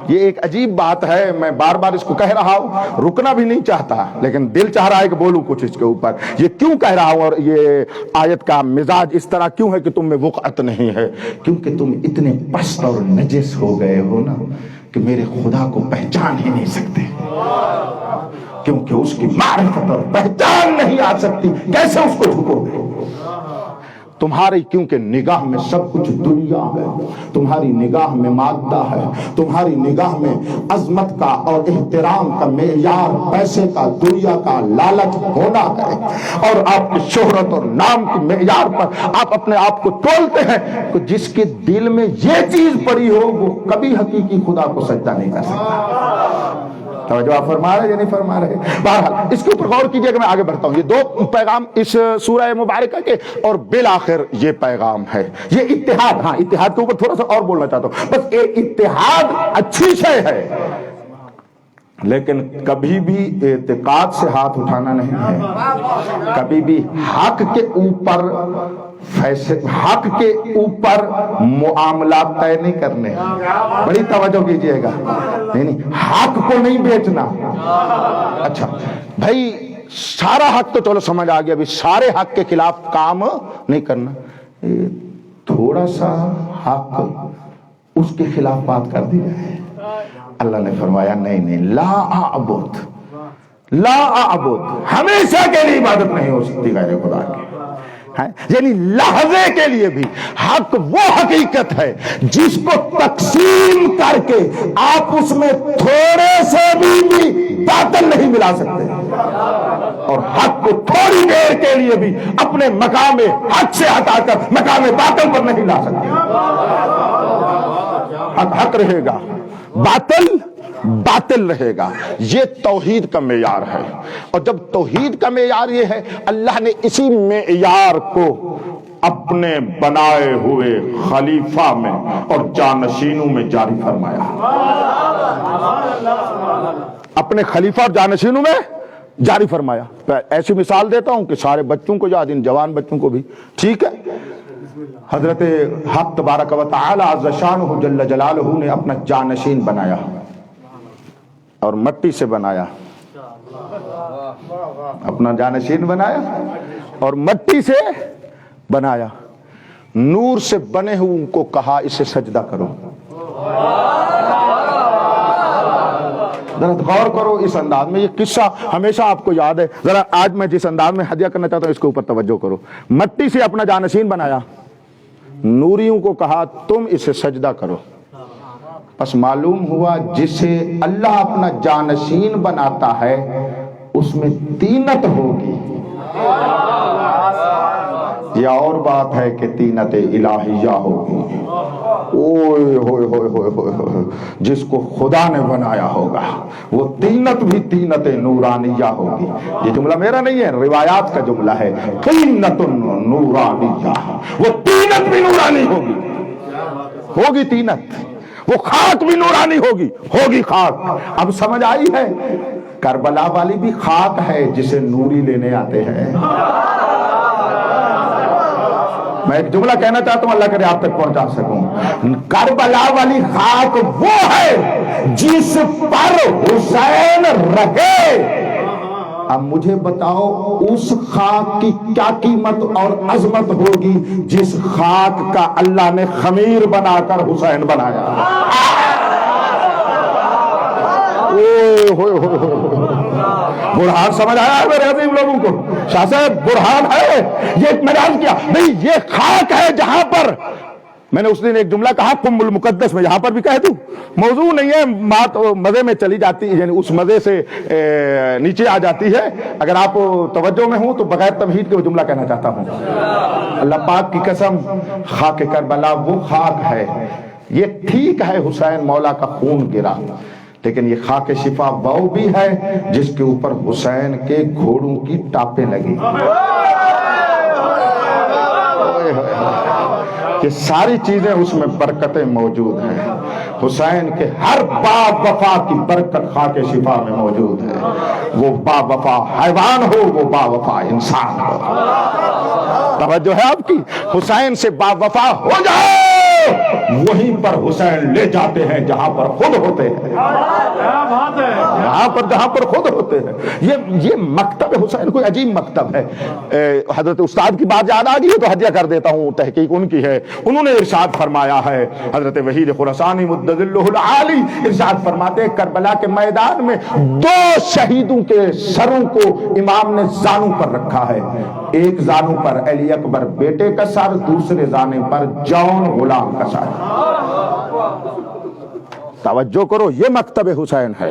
یہ ایک عجیب بات ہے، میں بار بار اس کو کہہ رہا ہوں، رکنا بھی نہیں چاہتا، لیکن دل چاہ رہا ہے کہ بولوں کچھ اس کے اوپر. یہ کیوں کہہ رہا ہوں اور یہ آیت کا مزاج اس طرح کیوں ہے کہ تم میں وقعت نہیں ہے؟ کیونکہ تم اتنے پست اور نجس ہو گئے ہو نا کہ میرے خدا کو پہچان ہی نہیں سکتے. کیونکہ اس کی معرفت اور پہچان نہیں آ سکتی، کیسے اس کو جھکو گے؟ تمہاری کیونکہ نگاہ میں سب کچھ دنیا ہے، تمہاری نگاہ میں مادہ ہے، تمہاری نگاہ میں عظمت کا اور احترام کا معیار پیسے کا، دنیا کا لالچ ہونا ہے. اور آپ کی شہرت اور نام کی معیار پر آپ اپنے آپ کو تولتے ہیں کہ جس کے دل میں یہ چیز پڑی ہو وہ کبھی حقیقی خدا کو سجدہ نہیں کر سکتا. توجہ آپ فرما رہے یا نہیں فرما رہے؟ بہرحال اس کے اوپر غور کیجئے کہ میں آگے بڑھتا ہوں. یہ 2 پیغام اس سورہ مبارکہ کے، اور بالآخر یہ پیغام ہے یہ اتحاد. ہاں، اتحاد کے اوپر تھوڑا سا اور بولنا چاہتا ہوں. بس اتحاد اچھی شے ہے، لیکن کبھی بھی اعتقاد سے ہاتھ اٹھانا نہیں ہے. کبھی بھی حق کے اوپر حق کے اوپر معاملات طے نہیں کرنے. بڑی توجہ کیجئے گا. نہیں، حق کو نہیں بیچنا. اچھا بھائی، سارا حق تو چلو سمجھ آ گیا، ابھی سارے حق کے خلاف کام نہیں کرنا. تھوڑا سا حق اس کے خلاف بات کر دی جائے. اللہ نے فرمایا نہیں، لا اعبد، ہمیشہ کے لیے عبادت نہیں ہو سکتی غیر خدا کی. یعنی لحظے کے لیے بھی حق وہ حقیقت ہے جس کو تقسیم کر کے آپ اس میں تھوڑے سے بھی باطل نہیں ملا سکتے، اور حق کو تھوڑی دیر کے لیے بھی اپنے مقام حق سے ہٹا کر مقام باطل پر نہیں لا سکتے. حق رہے گا، باطل رہے گا. یہ توحید کا معیار ہے. اور جب توحید کا معیار یہ ہے، اللہ نے اسی معیار کو اپنے بنائے ہوئے خلیفہ میں اور جانشینوں میں جاری فرمایا. اپنے خلیفہ اور جانشینوں میں جاری فرمایا. ایسی مثال دیتا ہوں کہ سارے بچوں کو یاد، ان جوان بچوں کو بھی. ٹھیک ہے، حضرت حق تبارک و تعالی عز شانہ جل جلالہ نے اپنا جانشین بنایا اور مٹی سے بنایا. اپنا جانشین بنایا اور مٹی سے بنایا، نور سے بنے ہوئے ان کو کہا اسے سجدہ کرو۔ ذرا غور کرو اس انداز میں، یہ قصہ ہمیشہ آپ کو یاد ہے۔ ذرا آج میں جس انداز میں ہدیہ کرنا چاہتا ہوں اس کے اوپر توجہ کرو۔ مٹی سے اپنا جانشین بنایا، نوریوں کو کہا تم اسے سجدہ کرو۔ بس معلوم ہوا جسے اللہ اپنا جانشین بناتا ہے اس میں طینت ہوگی، یا اور بات ہے کہ طینت الہیہ ہوگی۔ اوئے ہوئے ہوئے ہوئے ہوئے، جس کو خدا نے بنایا ہوگا وہ طینت بھی طینت نورانیہ ہوگی۔ یہ جملہ میرا نہیں ہے، روایات کا جملہ ہے، طینت نورانیہ، وہ طینت بھی نورانی ہوگی، ہوگی طینت، وہ خاک بھی نورانی ہوگی، ہوگی خاک۔ اب سمجھ آئی ہے؟ کربلا والی بھی خاک ہے جسے نوری لینے آتے ہیں۔ میں ایک جملہ کہنا چاہتا ہوں، اللہ کرے آپ تک پہنچا سکوں۔ کربلا والی خاک وہ ہے جس پر حسین رہے۔ اب مجھے بتاؤ اس خاک کی کیا قیمت اور عظمت ہوگی جس خاک کا اللہ نے خمیر بنا کر حسین بنایا۔ برہان سمجھ آیا ہے میرے عظیم لوگوں کو؟ شاہ صاحب برہان ہے یہ، میں نے عرض کیا نہیں، یہ خاک ہے جہاں پر میں نے اس دن ایک جملہ کہا قم المقدس میں، یہاں پر بھی کہہ دوں، موضوع نہیں ہے، بات مزے میں چلی جاتی ہے، یعنی اس مزے سے نیچے آ جاتی ہے۔ اگر آپ توجہ میں ہوں تو بغیر تمہید کے وہ جملہ کہنا چاہتا ہوں۔ اللہ پاک کی قسم، خاک کربلا وہ خاک ہے، یہ ٹھیک ہے حسین مولا کا خون گرا، لیکن یہ خاک شفا وہ بھی ہے جس کے اوپر حسین کے گھوڑوں کی ٹاپیں لگی۔ یہ ساری چیزیں اس میں برکتیں موجود ہیں۔ حسین کے ہر با وفا کی برکت خاک شفا میں موجود ہے۔ وہ با وفا حیوان ہو، وہ با وفا انسان ہو۔ توجہ ہے آپ کی؟ حسین سے با وفا ہو جائے، وہیں پر حسین لے جاتے ہیں جہاں پر خود ہوتے ہیں، جہاں پر خود ہوتے ہیں۔ یہ مکتب حسین کوئی عجیب مکتب ہے۔ حضرت استاد کی بات یاد آ گئی ہے تو ہدیہ کر دیتا ہوں، تحقیق ان کی ہے۔ انہوں نے ارشاد فرمایا ہے، حضرت وحید خراسانی مدد اللہ العالی ارشاد فرماتے ہیں، کربلا کے میدان میں دو شہیدوں کے سروں کو امام نے زانوں پر رکھا ہے، ایک زانوں پر علی اکبر بیٹے کا سر، دوسرے زانے پر جون غلام کا سر۔ توجہ کرو، یہ مکتب حسین ہے،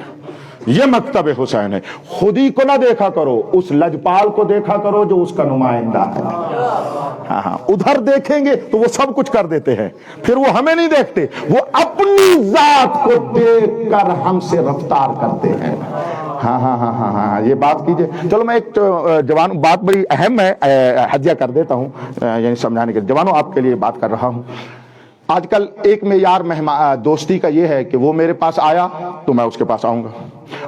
یہ مکتب حسین ہے۔ خودی کو نہ دیکھا کرو، اس لجپال کو دیکھا کرو جو اس کا نمائندہ ہے۔ ہاں ادھر دیکھیں گے تو وہ سب کچھ کر دیتے ہیں، پھر وہ ہمیں نہیں دیکھتے، وہ اپنی ذات کو دیکھ کر ہم سے رفتار کرتے ہیں۔ ہاں یہ بات کیجئے۔ چلو میں ایک جوان، بات بڑی اہم ہے، ہدیہ کر دیتا ہوں، یعنی سمجھانے کے جوانوں آپ کے لیے بات کر رہا ہوں۔ آج کل ایک معیار دوستی کا یہ ہے کہ وہ میرے پاس آیا تو میں اس کے پاس آؤں گا،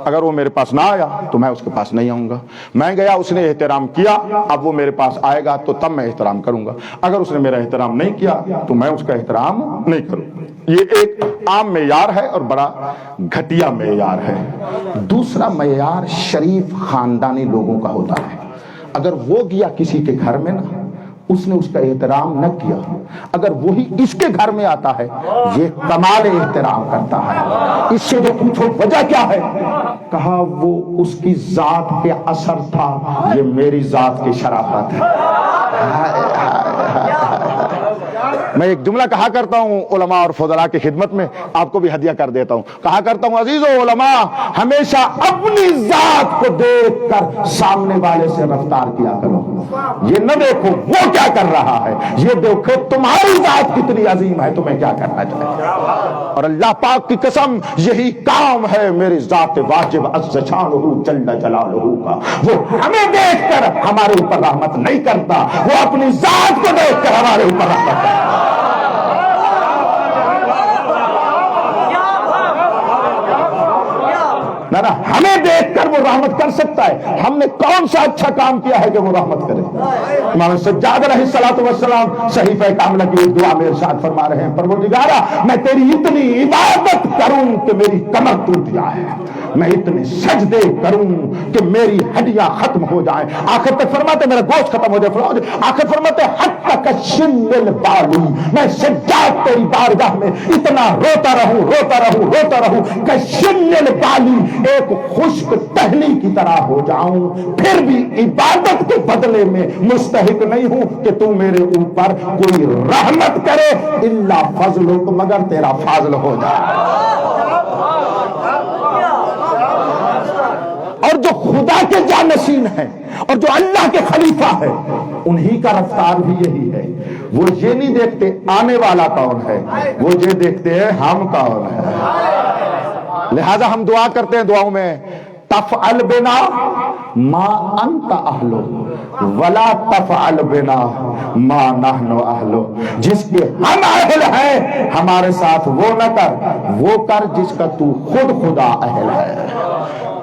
اگر وہ میرے پاس نہ آیا تو میں اس کے پاس نہیں آؤں گا۔ میں گیا، اس نے احترام کیا، اب وہ میرے پاس آئے گا تو تب میں احترام کروں گا، اگر اس نے میرا احترام نہیں کیا تو میں اس کا احترام نہیں کروں۔ یہ ایک عام معیار ہے اور بڑا گھٹیا معیار ہے۔ دوسرا معیار شریف خاندانی لوگوں کا ہوتا ہے۔ اگر وہ گیا کسی کے گھر میں نا، اس نے اس کا احترام نہ کیا، اگر وہی اس کے گھر میں آتا ہے یہ کمال احترام کرتا ہے۔ اس سے جو پوچھو وجہ کیا ہے، کہا وہ اس کی ذات پہ اثر تھا، یہ میری ذات کی شرافت ہے۔ میں ایک جملہ کہا کرتا ہوں علماء اور فضلاء کی خدمت میں، آپ کو بھی ہدیہ کر دیتا ہوں، کہا کرتا ہوں عزیزو علماء ہمیشہ اپنی ذات کو دیکھ کر سامنے والے سے رفتار کیا کرو، یہ نہ دیکھو وہ کیا کر رہا ہے، یہ دیکھو تمہاری ذات کتنی عظیم ہے، تمہیں کیا کرنا چاہیے۔ اور اللہ پاک کی قسم یہی کام ہے میری ذات واجب عز شانہ جل جلالہ کا۔ وہ ہمیں دیکھ کر ہمارے اوپر رحمت نہیں کرتا، وہ اپنی ذات کو دیکھ کر ہمارے اوپر رحمت کرتا ہے۔ نہ ہمیں دیکھ کر وہ رحمت کر سکتا ہے، ہم نے کون سا اچھا کام کیا ہے کہ وہ رحمت کرے۔ امام سجاد علیہ السلام صحیفہ کاملہ کی ایک دعا میں ارشاد فرما رہے ہیں، پروردگارا میں تیری اتنی عبادت کروں کہ میری کمر ٹوٹ جائے، میں اتنے سجدے کروں کہ میری ہڈیاں ختم ہو جائیں. آخر تک فرماتے میرا گوشت ختم ہو جائے. آخر فرماتے حتی کشن البالی, میں سجاد تیری بارگاہ میں اتنا روتا رہوں کشن البالی, ایک خشک ٹہنی کی طرح ہو جاؤں, پھر بھی عبادت کے بدلے میں مستحق نہیں ہوں کہ تو میرے اوپر کوئی رحمت کرے الا فضلک, مگر تیرا فضل ہو جائے. اور جو خدا کے جانشین ہیں اور جو اللہ کے خلیفہ ہے انہی کا رفتار بھی یہی ہے. وہ یہ نہیں دیکھتے آنے والا کون ہے, وہ یہ دیکھتے ہیں ہم کون ہے. لہذا ہم دعا کرتے ہیں دعاؤں میں تفعل بنا ما انت اہلو ولا تفعل بنا ما نحن اہلو, جس کے ہم اہل ہیں ہمارے ساتھ وہ نہ کر, وہ کر جس کا تو خود خدا اہل ہے.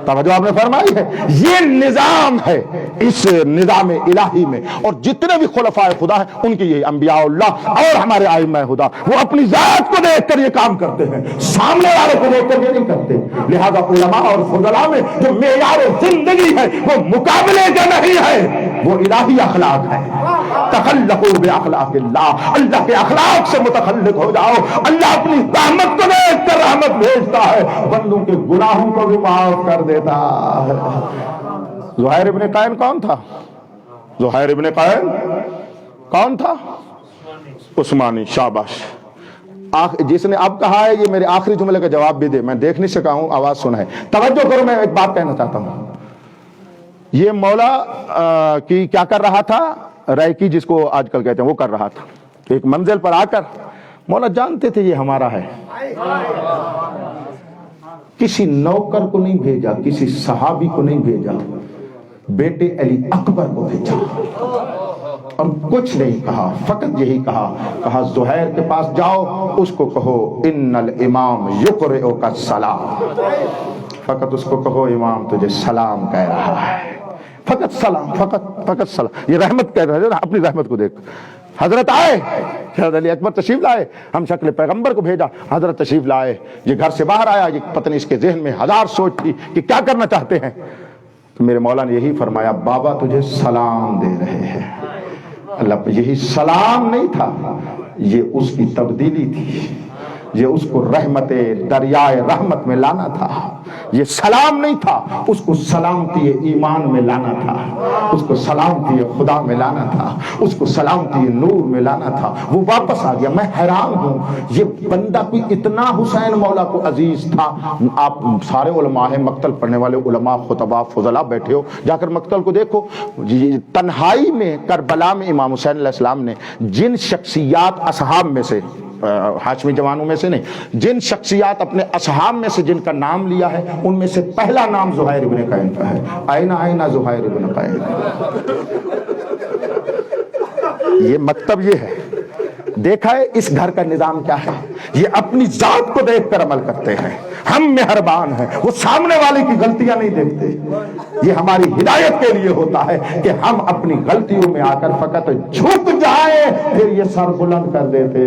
توجہ آپ نے فرمائی ہے. یہ نظام ہے اس نظام الہی میں, اور جتنے بھی خلفائے خدا ہیں ان کی یہ انبیاء اللہ اور ہمارے ائمہ خدا, وہ اپنی ذات کو دیکھ کر یہ کام کرتے ہیں, سامنے والے کو دیکھ کر یہ نہیں کرتے. لہذا علماء اور فضلاء میں جو معیار زندگی ہے وہ مقابلے کا نہیں ہے, وہ الہی اخلاق ہے. تخلقوا باخلاق اللہ, اللہ کے اخلاق سے متخلق ہو جاؤ. اللہ اپنی رحمت کو دیکھ کر رحمت بھیجتا ہے, بندوں کے گناہوں کو بھی معاف کر دیتا ہے. زہیر ابن قائن کون تھا؟ زہیر ابن قائن کون تھا؟ عثمانی. شاباش. جس نے اب کہا ہے یہ میرے آخری جملے کا جواب بھی دے, میں دیکھ نہیں سکا ہوں, آواز سنا ہے. توجہ کرو, میں ایک بات کہنا چاہتا ہوں. یہ مولا کی کیا کر رہا تھا؟ ریکی جس کو آج کل کہتے ہیں وہ کر رہا تھا. ایک منزل پر آ کر مولا جانتے تھے یہ ہمارا ہے, کسی نوکر کو نہیں بھیجا, کسی صحابی کو نہیں بھیجا, بیٹے علی اکبر کو بھیجا اور کچھ نہیں کہا, فقط یہی کہا زہیر کے پاس جاؤ, اس کو کہو ان الامام یقرئک السلام, فقط اس کو کہو امام تجھے سلام کہہ رہا ہے. فقط سلام, فقط سلام. یہ رحمت کہہ رہے ہیں, اپنی رحمت کو دیکھ. حضرت آئے, حضرت علی اکبر تشریف لائے, ہم شکل پیغمبر کو بھیجا, حضرت تشریف لائے, یہ گھر سے باہر آیا, یہ پتہ نہیں اس کے ذہن میں ہزار سوچ تھی کہ کیا کرنا چاہتے ہیں. تو میرے مولا نے یہی فرمایا بابا تجھے سلام دے رہے ہیں. اللہ پہ یہی سلام نہیں تھا, یہ اس کی تبدیلی تھی, یہ اس کو رحمت دریائے رحمت میں لانا تھا. یہ سلام نہیں تھا, اس کو سلامتی ایمان میں لانا تھا, اس کو سلامتی خدا میں لانا تھا, اس کو سلامتی نور میں لانا تھا. وہ واپس آ گیا. میں حیران ہوں, یہ بندہ کوئی اتنا حسین مولا کو عزیز تھا. آپ سارے علماء ہیں, مقتل پڑھنے والے علماء خطباء فضلاء بیٹھے ہو, جا کر مقتل کو دیکھو. تنہائی میں کربلا میں امام حسین علیہ السلام نے جن شخصیات اصحاب میں سے, ہاشمی جوانوں میں سے نہیں, جن شخصیات اپنے اصحاب میں سے جن کا نام لیا ہے ان میں سے پہلا نام زہیر ابن قائن کا ہے. آئینہ زہیر ابن قائن. یہ مکتب یہ ہے. دیکھا ہے اس گھر کا نظام کیا ہے, یہ اپنی ذات کو دیکھ کر عمل کرتے ہیں. ہم مہربان ہیں, وہ سامنے والے کی غلطیاں نہیں دیکھتے. یہ ہماری ہدایت کے لیے ہوتا ہے کہ ہم اپنی غلطیوں میں آ کر فقط جھک جائیں, پھر یہ سر بلند کر دیتے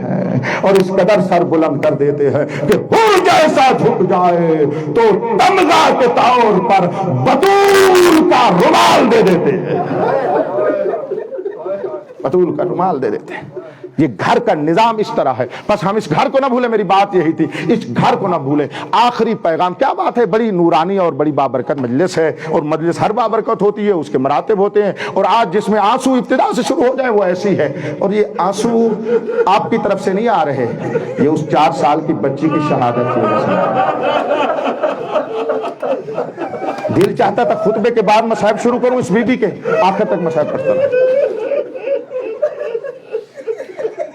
ہیں, اور اس قدر سر بلند کر دیتے ہیں کہ حور جیسا جھک جائے تو تمغہ کے طور پر بطول کا رومال دے دیتے ہیں, بطول کا رومال دے دیتے ہیں. یہ گھر کا نظام اس طرح ہے. بس ہم اس گھر کو نہ بھولیں, میری بات یہی تھی, اس گھر کو نہ بھولیں. آخری پیغام کیا بات ہے, بڑی نورانی اور بڑی بابرکت مجلس ہے, اور مجلس ہر بابرکت ہوتی ہے, اس کے مراتب ہوتے ہیں, اور آج جس میں آنسو ابتدا سے شروع ہو جائے وہ ایسی ہے. اور یہ آنسو آپ کی طرف سے نہیں آ رہے, یہ اس 4 سال کی بچی کی شہادت کی وجہ سے. دل چاہتا تھا خطبے کے بعد مصائب شروع کروں اس بی بی کے, آخر تک مصائب پڑھتا رہا.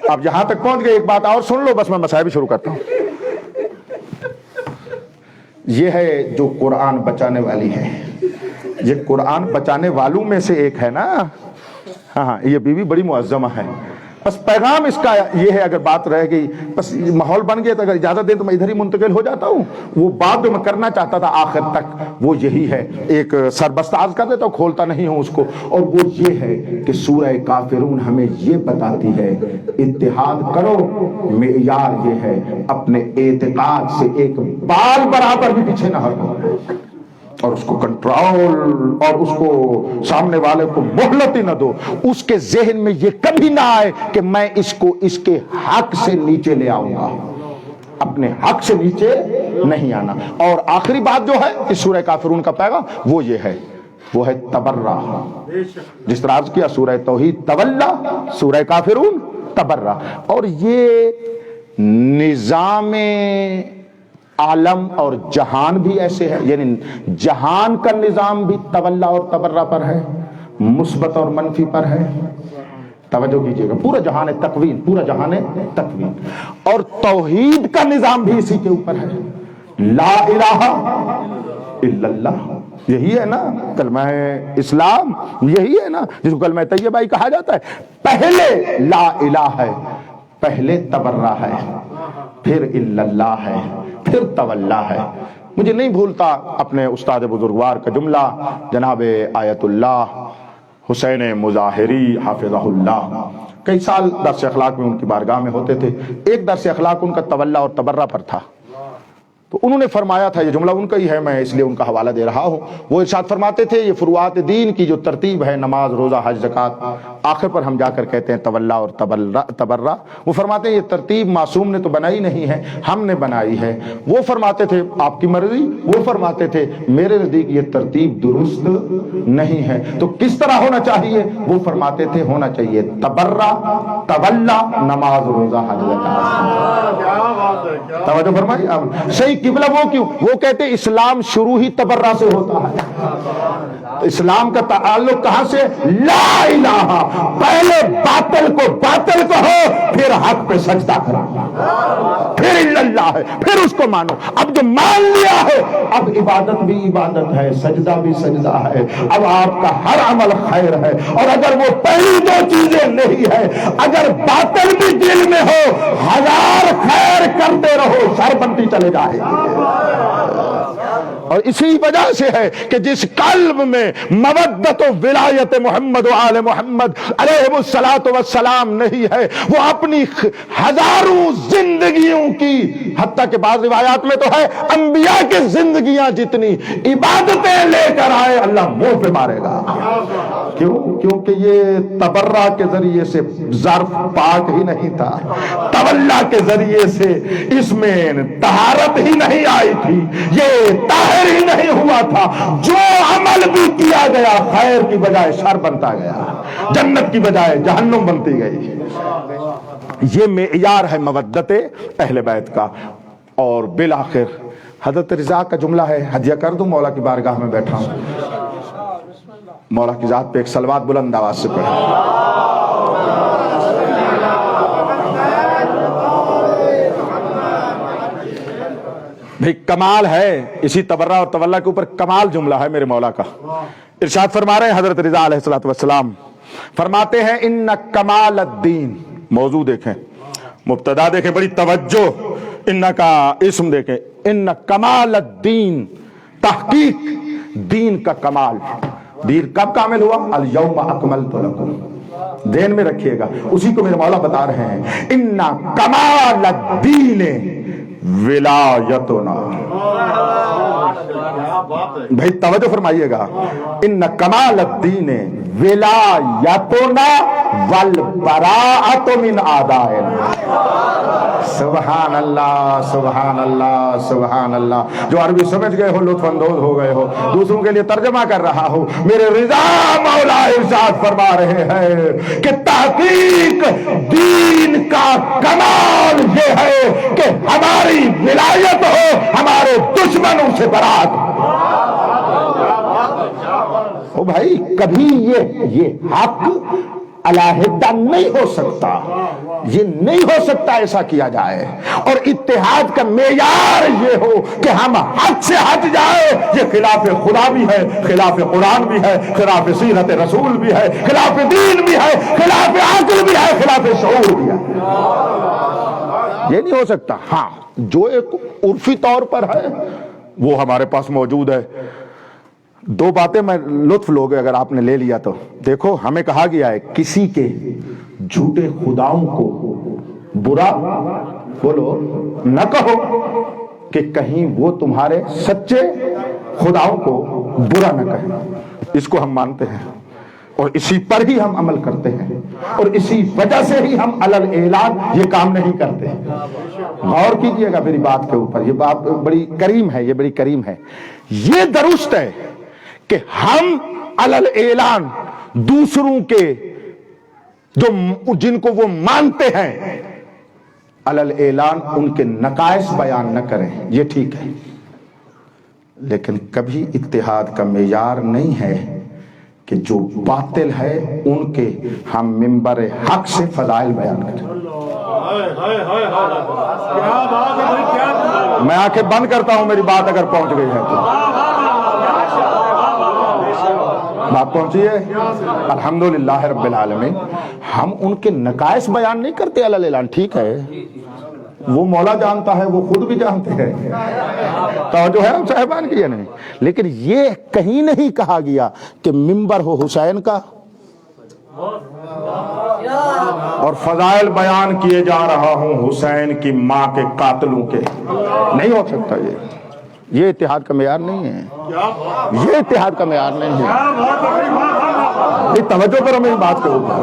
اب یہاں تک پہنچ گئے, ایک بات اور سن لو, بس میں مصائب شروع کرتا ہوں. یہ ہے جو قرآن بچانے والی ہے, یہ قرآن بچانے والوں میں سے ایک ہے نا. ہاں, یہ بیوی بڑی معظمہ ہے. بس پیغام اس کا یہ ہے، اگر بات رہ گئی بس ماحول بن گیا تو اگر اجازت دیں تو میں ادھر ہی منتقل ہو جاتا ہوں. وہ بات جو میں کرنا چاہتا تھا آخر تک وہ یہی ہے، ایک سربستہ عرض کر دیتا ہوں، کھولتا نہیں ہوں اس کو، اور وہ یہ ہے کہ سورہ کافرون ہمیں یہ بتاتی ہے اتحاد کرو. معیار یہ ہے اپنے اعتقاد سے ایک بال برابر بھی پیچھے نہ ہٹو، اور اس کو کنٹرول اور اس کو سامنے والے کو مہلت ہی نہ دو. اس کے ذہن میں یہ کبھی نہ آئے کہ میں اس کو اس کے حق سے نیچے لے آؤں گا، اپنے حق سے نیچے نہیں آنا. اور آخری بات جو ہے اس سورہ کافرون کا پیغام وہ یہ ہے، وہ ہے تبرہ. جس طرح عرض کیا سورہ توحید تولا، سورہ کافرون تبرہ. اور یہ نظام عالم اور جہان بھی ایسے ہے، یعنی جہان کا نظام بھی تولا اور تبرہ پر ہے، مثبت اور منفی پر ہے. توجہ کیجئے گا، پورا جہان تکوین، پورا جہان تکوین. اور توحید کا نظام بھی اسی کے اوپر ہے، لا الہ الا اللہ. یہی ہے نا کلمہ اسلام، یہی ہے نا جس کو کلمہ طیبہ ہی کہا جاتا ہے. پہلے لا الہ ہے، پہلے تبرہ ہے، پھر الا اللہ ہے، پھر تولا ہے. مجھے نہیں بھولتا اپنے استاد بزرگوار کا جملہ، جناب آیت اللہ حسین مظاہری حافظہ اللہ. کئی سال درس اخلاق میں ان کی بارگاہ میں ہوتے تھے. ایک درس اخلاق ان کا تولا اور تبرہ پر تھا، تو انہوں نے فرمایا تھا، یہ جملہ ان کا ہی ہے، میں اس لیے ان کا حوالہ دے رہا ہوں. وہ ارشاد فرماتے تھے یہ فروعات دین کی جو ترتیب ہے، نماز، روزہ، حج، زکوٰۃ، آخر پر ہم جا کر کہتے ہیں تولا اور تبرہ. وہ فرماتے ہیں یہ ترتیب معصوم نے تو بنائی نہیں ہے، ہم نے بنائی ہے. وہ فرماتے تھے آپ کی مرضی، وہ فرماتے تھے میرے نزدیک یہ ترتیب درست نہیں ہے. تو کس طرح ہونا چاہیے؟ وہ فرماتے تھے ہونا چاہیے تبرہ، تولا، نماز، روزہ، حج، زکوٰۃ. توجہ فرمائی. اب صحیح قبلہ وہ کیوں؟ وہ کہتے اسلام شروع ہی تبرہ سے ہوتا ہے. اسلام کا تعلق کہاں سے؟ لا الہ. پہلے باطل کو باطل کہو، پھر حق پہ سجدہ کرو، پھر الا اللہ ہے، پھر اس کو مانو. اب جو مان لیا ہے اب عبادت بھی عبادت ہے، سجدہ بھی سجدہ ہے. اب آپ کا ہر عمل خیر ہے. اور اگر وہ پہلی دو چیزیں نہیں ہے، اگر باطل بھی دل میں ہو، ہزار خیر کرتے رہو، شر بنتی چلے جائے. اور اسی وجہ سے ہے کہ جس قلب میں مودت و ولایت محمد و آل محمد علیہ الصلوۃ والسلام نہیں ہے، وہ اپنی ہزاروں زندگیوں کی، حتیٰ کہ بعض روایات میں تو ہے انبیاء کی زندگیاں جتنی عبادتیں لے کر آئے، اللہ منہ پہ مارے گا. کیوں؟ کیونکہ یہ تبرہ کے ذریعے سے ظرف پاک ہی نہیں تھا، تولا کے ذریعے سے اس میں طہارت ہی نہیں آئی تھی، یہ طاہر ہی نہیں ہوا تھا. جو عمل بھی کیا گیا خیر کی بجائے شر بنتا گیا، جنت کی بجائے جہنم بنتی گئی. یہ معیار ہے مودت اہل بیت کا. اور بالآخر حضرت رضا کا جملہ ہے، ہدیہ کر دوں مولا کی بارگاہ میں بیٹھا ہوں. مولا کی ذات پہ ایک صلوات بلند آواز سے پڑھیں. بھئی کمال ہے اسی تبرہ اور تولا کے اوپر، کمال جملہ ہے میرے مولا کا. ارشاد فرما رہے ہیں حضرت رضا علیہ الصلوۃ والسلام، فرماتے ہیں ان کمال الدین. موضوع دیکھیں، مبتدا دیکھیں، بڑی توجہ. ان کا اسم دیکھیں، ان کمال الدین، تحقیق دین کا کمال. دین کب کامل ہوا؟ الیوم اکملت لکم. دین میں رکھیے گا، اسی کو میرے مولا بتا رہے ہیں. ان کمال الدین ولایتنا. بھائی توجہ فرمائیے گا، ان کمال الدین ولایتنا والبراءۃ من اعدائنا. سبحان اللہ، سبحان اللہ، سبحان اللہ. جو عربی سمجھ گئے ہو لطف اندوز ہو گئے ہو، دوسروں کے لیے ترجمہ کر رہا ہوں. میرے رضا مولا ارشاد فرما رہے ہیں کہ تحقیق دین کا کمال یہ ہے کہ ہماری ولایت ہو، ہمارے دشمنوں سے برات. او بھائی کبھی یہ حق علیحدہ نہیں ہو سکتا، یہ نہیں ہو سکتا ایسا کیا جائے، اور اتحاد کا معیار یہ ہو کہ ہم حد سے ہٹ جائے، یہ خلاف خدا بھی ہے، خلاف قرآن بھی ہے، خلاف سیرت رسول بھی ہے، خلاف دین بھی ہے، خلاف عقل بھی ہے، خلاف شعور بھی ہے، یہ نہیں ہو سکتا۔ ہاں جو ایک عرفی طور پر ہے وہ ہمارے پاس موجود ہے۔ دو باتیں میں لطف لوگے اگر آپ نے لے لیا تو دیکھو، ہمیں کہا گیا ہے کسی کے جھوٹے خداؤں کو برا بولو نہ کہو کہ کہیں وہ تمہارے سچے خداؤں کو برا نہ کہیں۔ اس کو ہم مانتے ہیں اور اسی پر ہی ہم عمل کرتے ہیں، اور اسی وجہ سے ہی ہم علل اعلان یہ کام نہیں کرتے۔ غور کیجئے گا میری بات کے اوپر، یہ بات بڑی کریم ہے، یہ بڑی کریم ہے۔ یہ درست ہے کہ ہم علل اعلان دوسروں کے جن کو وہ مانتے ہیں علل اعلان ان کے نقائص بیان نہ کریں، یہ ٹھیک ہے، لیکن کبھی اتحاد کا معیار نہیں ہے کہ جو باطل ہے ان کے ہم منبر حق سے فضائل بیان کریں۔ میں آنکھیں بند کرتا ہوں، میری بات اگر پہنچ گئی ہے تو بات پہنچی ہے، الحمدللہ رب العالمین۔ ہم ان کے نقائص بیان نہیں کرتے علل اعلان، ٹھیک ہے، وہ مولا جانتا ہے، وہ خود بھی جانتے ہیں، توجہ ہے ہم صاحبان کی یا نہیں؟ لیکن یہ کہیں نہیں کہا گیا کہ منبر ہو حسین کا اور فضائل بیان کیے جا رہا ہوں حسین کی ماں کے قاتلوں کے، نہیں ہو سکتا۔ یہ اتحاد کا معیار نہیں ہے، یہ اتحاد کا معیار نہیں ہے۔ توجہ کرو میری بات کے اوپر،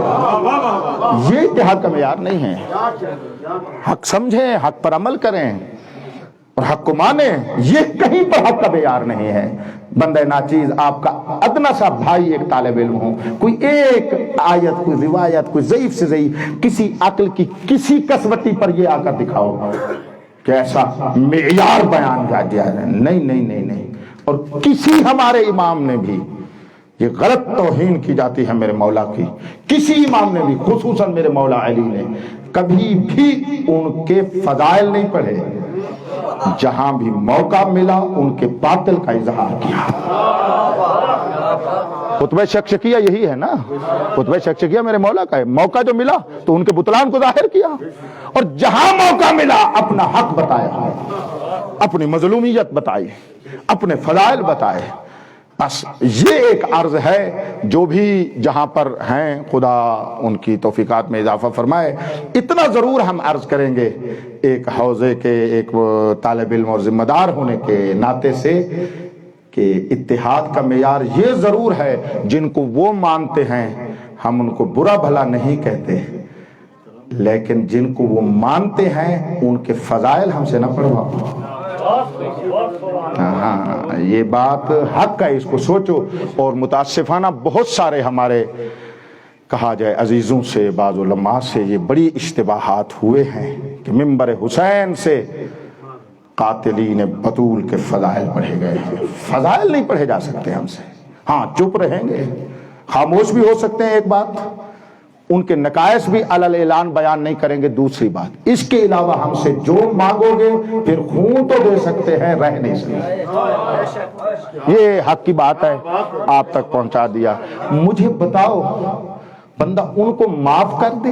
یہ اتحاد کا معیار نہیں ہے۔ حق سمجھیں، حق پر عمل کریں اور حق کو مانیں، یہ کہیں پر حق کا معیار نہیں ہے۔ بندہ ناچیز آپ کا ادنا سا بھائی ایک طالب علم ہو، کوئی ایک آیت، کوئی روایت، کوئی ضعیف سے ضعیف کسی عقل کی کسی کسوٹی پر یہ آ کر دکھاؤ کہ ایسا معیار بیان کیا دیا ہے، نہیں نہیں نہیں نہیں۔ اور کسی ہمارے امام نے بھی، یہ غلط توہین کی جاتی ہے میرے مولا کی، کسی امام نے بھی خصوصاً میرے مولا علی نے کبھی بھی ان کے فضائل نہیں پڑھے، جہاں بھی موقع ملا ان کے باطل کا اظہار کیا۔ خطبہ شکشکیہ یہی ہے نا، خطبہ شکشکیہ میرے مولا کا ہے، موقع جو ملا تو ان کے بطلان کو ظاہر کیا، اور جہاں موقع ملا اپنا حق بتایا، اپنی مظلومیت بتائی، اپنے فضائل بتائے۔ بس یہ ایک عرض ہے، جو بھی جہاں پر ہیں خدا ان کی توفیقات میں اضافہ فرمائے۔ اتنا ضرور ہم عرض کریں گے ایک حوزے کے ایک طالب علم اور ذمہ دار ہونے کے ناطے سے، کہ اتحاد کا معیار یہ ضرور ہے، جن کو وہ مانتے ہیں ہم ان کو برا بھلا نہیں کہتے، لیکن جن کو وہ مانتے ہیں ان کے فضائل ہم سے نہ پڑھواؤ۔ ہاں یہ بات حق ہے، اس کو سوچو۔ اور متاسفانہ بہت سارے ہمارے کہا جائے عزیزوں سے، بعض علماء سے یہ بڑی اشتباہات ہوئے ہیں کہ منبر حسین سے قاتلین بطول کے فضائل پڑھے گئے ہیں۔ فضائل نہیں پڑھے جا سکتے ہم سے، ہاں چپ رہیں گے، خاموش بھی ہو سکتے ہیں، ایک بات، ان کے نقائص بھی علل اعلان بیان نہیں کریں گے، دوسری بات اس کے علاوہ ہم سے جو مانگو گے پھر خون تو دے سکتے ہیں، رہ نہیں سکتے۔ یہ حق کی بات ہے، آپ تک پہنچا دیا۔ مجھے بتاؤ بندہ ان کو معاف کر دے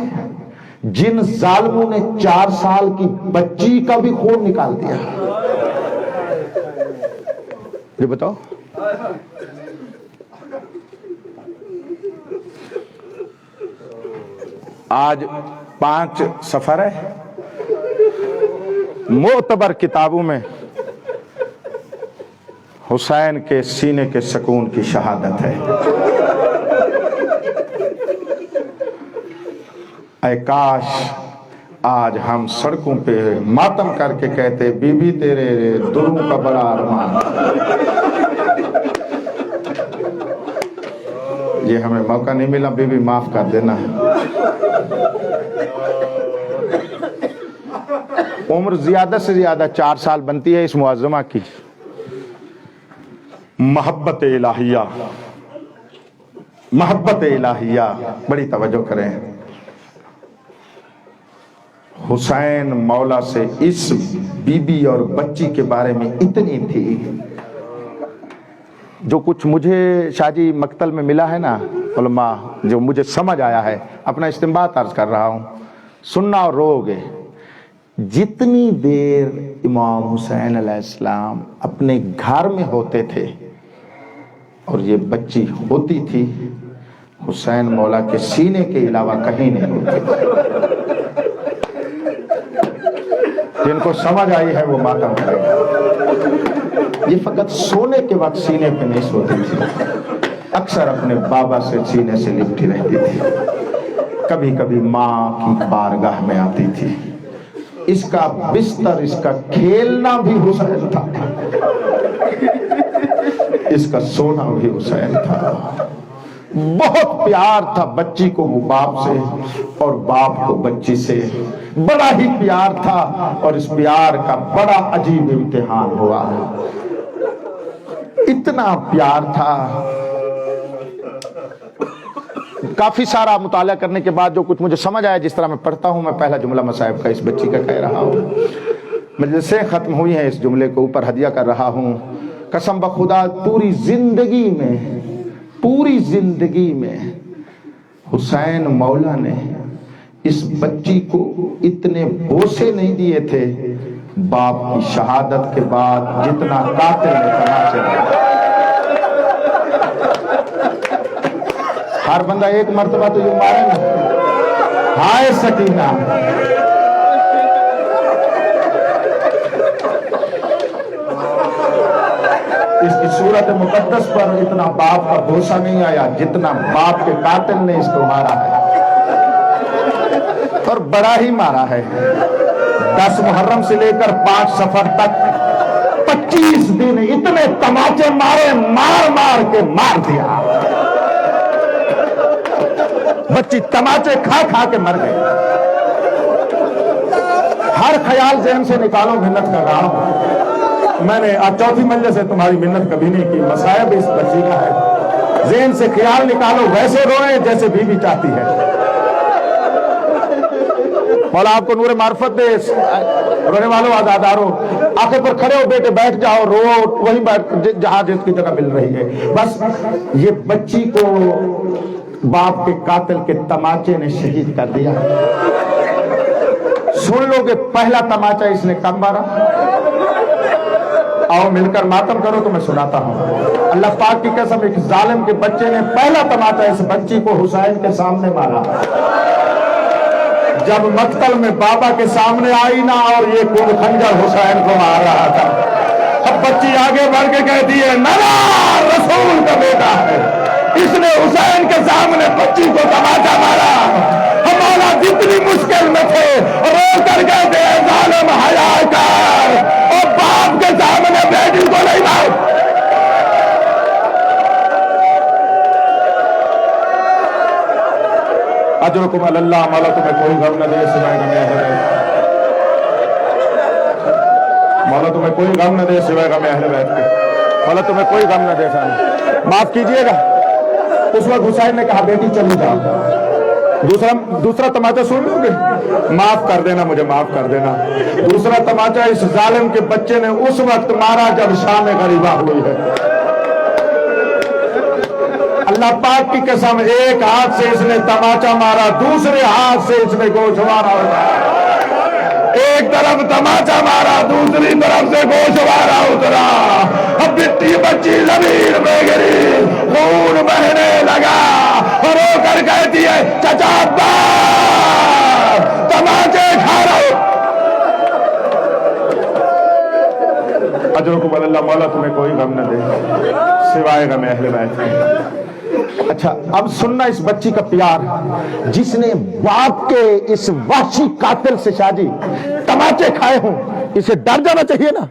جن ظالموں نے 4 سال کی بچی کا بھی خون نکال دیا؟ یہ بتاؤ۔ آج 5 سفر ہے، معتبر کتابوں میں حسین کے سینے کے سکون کی شہادت ہے۔ اے کاش آج ہم سڑکوں پہ ماتم کر کے کہتے بی بی تیرے دلوں کا بڑا ارمان۔ یہ ہمیں موقع نہیں ملا، بی بی معاف کر دینا۔ عمر زیادہ سے زیادہ 4 سال بنتی ہے اس معظمہ کی۔ محبت الہیہ محبت الہیہ، بڑی توجہ کریں، حسین مولا سے اس بی بی اور بچی کے بارے میں اتنی تھی، جو کچھ مجھے شاہ جی مقتل میں ملا ہے نا علماء، جو مجھے سمجھ آیا ہے، اپنا استنباط عرض کر رہا ہوں، سننا اور رو گے، جتنی دیر امام حسین علیہ السلام اپنے گھر میں ہوتے تھے اور یہ بچی ہوتی تھی، حسین مولا کے سینے کے علاوہ کہیں نہیں ہوتی تھی۔ جن کو سمجھ آئی ہے وہ ماتم کرے گا۔ یہ فقط سونے کے وقت سینے پہ نہیں سوتی تھی، اکثر اپنے بابا سے سینے سے لپٹی رہتی تھی، کبھی کبھی ماں کی بارگاہ میں آتی تھی، اس کا بستر، اس کا کھیلنا بھی حسین تھا، اس کا سونا بھی حسین تھا۔ بہت پیار تھا بچی کو باپ سے اور باپ کو بچی سے، بڑا ہی پیار تھا، اور اس پیار کا بڑا عجیب امتحان ہوا، اتنا پیار تھا۔ کافی سارا مطالعہ کرنے کے بعد جو کچھ مجھے سمجھ آیا، جس طرح میں پڑھتا ہوں، میں پہلا جملہ مصائب کا اس بچی کا کہہ رہا ہوں، مجلسیں ختم ہوئی ہیں، اس جملے کو اوپر ہدیہ کر رہا ہوں۔ قسم بخدا پوری زندگی میں حسین مولا نے اس بچی کو اتنے بوسے نہیں دیے تھے باپ کی شہادت کے بعد، جتنا قاتل نے تماچے دیے۔ ہر بندہ ایک مرتبہ تو یہ مارے نا، ہائے سکینہ، اس کی صورت مقدس پر اتنا باپ کا بوسہ نہیں آیا جتنا باپ کے قاتل نے اس کو مارا ہے، اور بڑا ہی مارا ہے۔ 10 محرم سے لے کر 5 صفر تک 25 دن اتنے تماچے مارے، مار کے مار دیا، بچی تماچے کھا کے مر گئے۔ ہر خیال ذہن سے نکالو، محنت کر رہا ہوں میں نے، آج چوتھی منزل سے تمہاری محنت کبھی نہیں کی، مصائب اس بچی کا ہے، ذہن سے خیال نکالو، ویسے روئیں جیسے بیوی چاہتی ہے۔ مولا آپ کو نور معرفت دے، رونے والوں آزادارو، آنکھیں پر کھڑے ہو بیٹے، بیٹھ جاؤ، رو وہیں بیٹھ جہاں جس کی جگہ مل رہی ہے۔ بس یہ بچی کو باپ کے قاتل کے تماچے نے شہید کر دیا۔ سن لو کہ پہلا تماچا اس نے کب مارا؟ آؤ مل کر ماتم کرو تو میں سناتا ہوں۔ اللہ پاک کی قسم، ایک ظالم کے بچے نے پہلا تماچا اس بچی کو حسین کے سامنے مارا۔ جب مقتل میں بابا کے سامنے آئی نا، اور یہ خون خنجر حسین کو مار رہا تھا، اب بچی آگے بڑھ کے کہتی ہے، نانا رسول کا بیٹا ہے، اس نے حسین کے سامنے بچی کو تماچا مارا۔ ہمارا جتنی مشکل میں تھے، رو کر کہتے ہیں، ظالم حیا کر، اور باپ کے سامنے بیٹی کو نہیں مار۔ اجرکم اللہ، مولا تمہیں کوئی غم نہ دے سوائے غم اہل بیت، مولا تمہیں کوئی غم نہ دے سوائے غم اہل بیت کے، مولا تمہیں کوئی غم نہ دے سامنے، معاف کیجئے گا۔ اس وقت حسین نے کہا بیٹی چلی جاؤ۔ دوسرا تماچا سن لو گے، معاف کر دینا، مجھے معاف کر دینا۔ دوسرا تماچا اس ظالم کے بچے نے اس وقت مارا جب شام غریبہ ہوئی ہے۔ اللہ پاک کی قسم، ایک ہاتھ سے اس نے تماچا مارا، دوسرے ہاتھ سے اس نے گوشوارا اترا۔ ایک طرف تماچا مارا، دوسری طرف سے گوشوارا اترا۔ اب بٹی بچی زمین میں گری، خون بہنے لگا، اور رو کر کہتی ہے، چچا عباس تماچے کھا رہا ہوں۔ اجرکم اللہ، مولا تمہیں کوئی غم نہ دے سوائے غم اہل بیت کے۔ اچھا اب سننا اس بچی کا پیار، جس نے باپ کے اس وحشی قاتل سے شاہ جی تماچے کھائے ہوں، اسے ڈر جانا چاہیے نا۔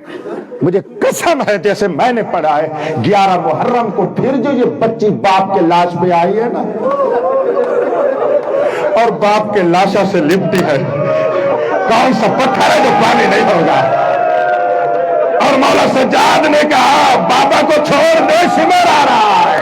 مجھے قسم ہے جیسے میں نے پڑھا ہے 11 محرم کو پھر جو یہ بچی باپ کے لاش پہ آئی ہے نا، اور باپ کے لاشا سے لپٹی ہے، کون سا پتھر ہے جو پانی نہیں ہوگا؟ اور مولا سجاد نے کہا بابا کو چھوڑ دے، سمر آ رہا ہے۔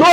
2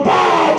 5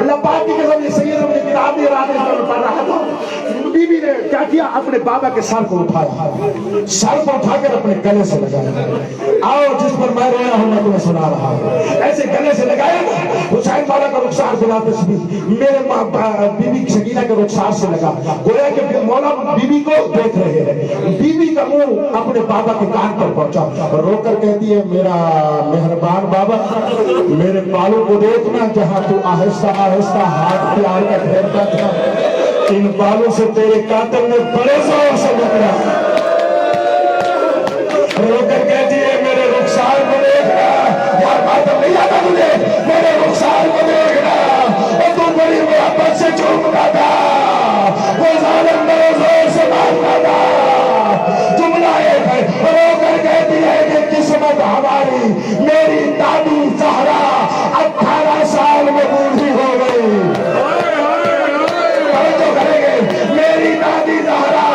اللہ پاک کی قسم یہ سید اپنی کتاب میں رات میں پڑھ رہا تھا، بی بی نے کیا کیا، اپنے بابا کے سر کو اٹھایا، سر کو اٹھا کر اپنے گلے سے لگایا، آؤ جس پر میں رویا ہوں میں تمہیں سنا رہا ہوں، ایسے گلے سے لگایا، حسین والا کا رخسار سنا تسبیح میرے بی بی سکینہ کے رخسار سے لگا، گویا کہ مولا بی بی کو دیکھ رہے ہیں، بی بی کا منہ اپنے بابا کے کان پر پہنچا، رو کر کہتی ہے میرا مہربان بابا میرے بالوں کو دیکھنا، جہاں تو آہستہ آہستہ ہاتھ پیار کا پھیرتا تھا ان بالوں سے تیرے قاتل نے بڑے زور سے لگا، رو کر کہتی ہے میرے رخسار کو دیکھنا، یار قاتل نہیں آتا تجھے، میرے رخسار کو دیکھنا، اور تو بڑی محبت سے چومتا تھا، وہ ظالم بڑے زور سے مارتا تھا، جملہ ایک ہے، رو کر کہتی ہے کہ قسمت ہماری میری دادی زہرا 18 سال میں بوڑھی ہو گئی، توجہ کریں گے، میری دادی زہرا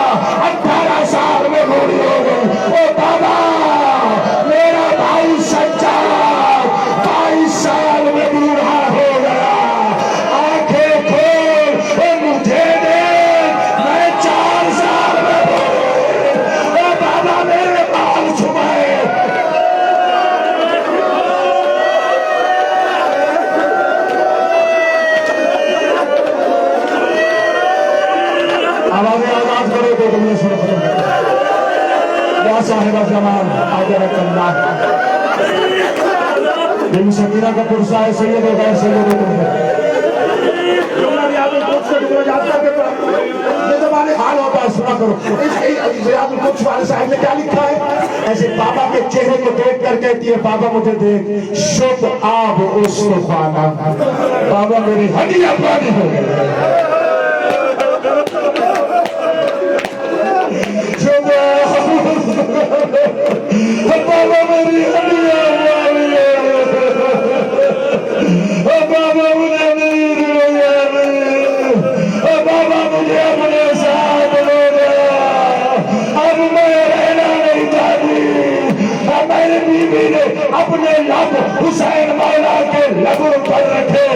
18 سال میں بوڑھی ہو گئی، او بابا میرا بھائی سجاد 22 سال میں بوڑھا ہو گیا، آنکھیں کھول مجھے دیکھ میں 4 سال میں بوڑھا، او بابا میرے بال چھپائے، آوازیں آواز کرو تو تم نے سن یا صاحب زمان آجرک اللہ دل سکینہ کا پرسہ ہے سید و غیر سید و تم اللہ ریاض القدس سے ٹکڑا جاتا ہے یہ زمانے حال ہوتا ہے، سنا کرو اس ریاض القدس والے صاحب نے کیا لکھا ہے، ایسے بابا کے چہرے کو دیکھ کر کہتی ہے بابا مجھے دیکھ شب آب استخوانہ، بابا میری ہڈیاں پانی ہو گئی، بابا میری ہڈیاں پانی بابا مجھے نہیں رویا، بابا مجھے اپنے ساتھ لو گیا، اب میں رہنا نہیں چاہتی، میری بیوی نے اپنے لب حسین مولا کے لبوں پر رکھے،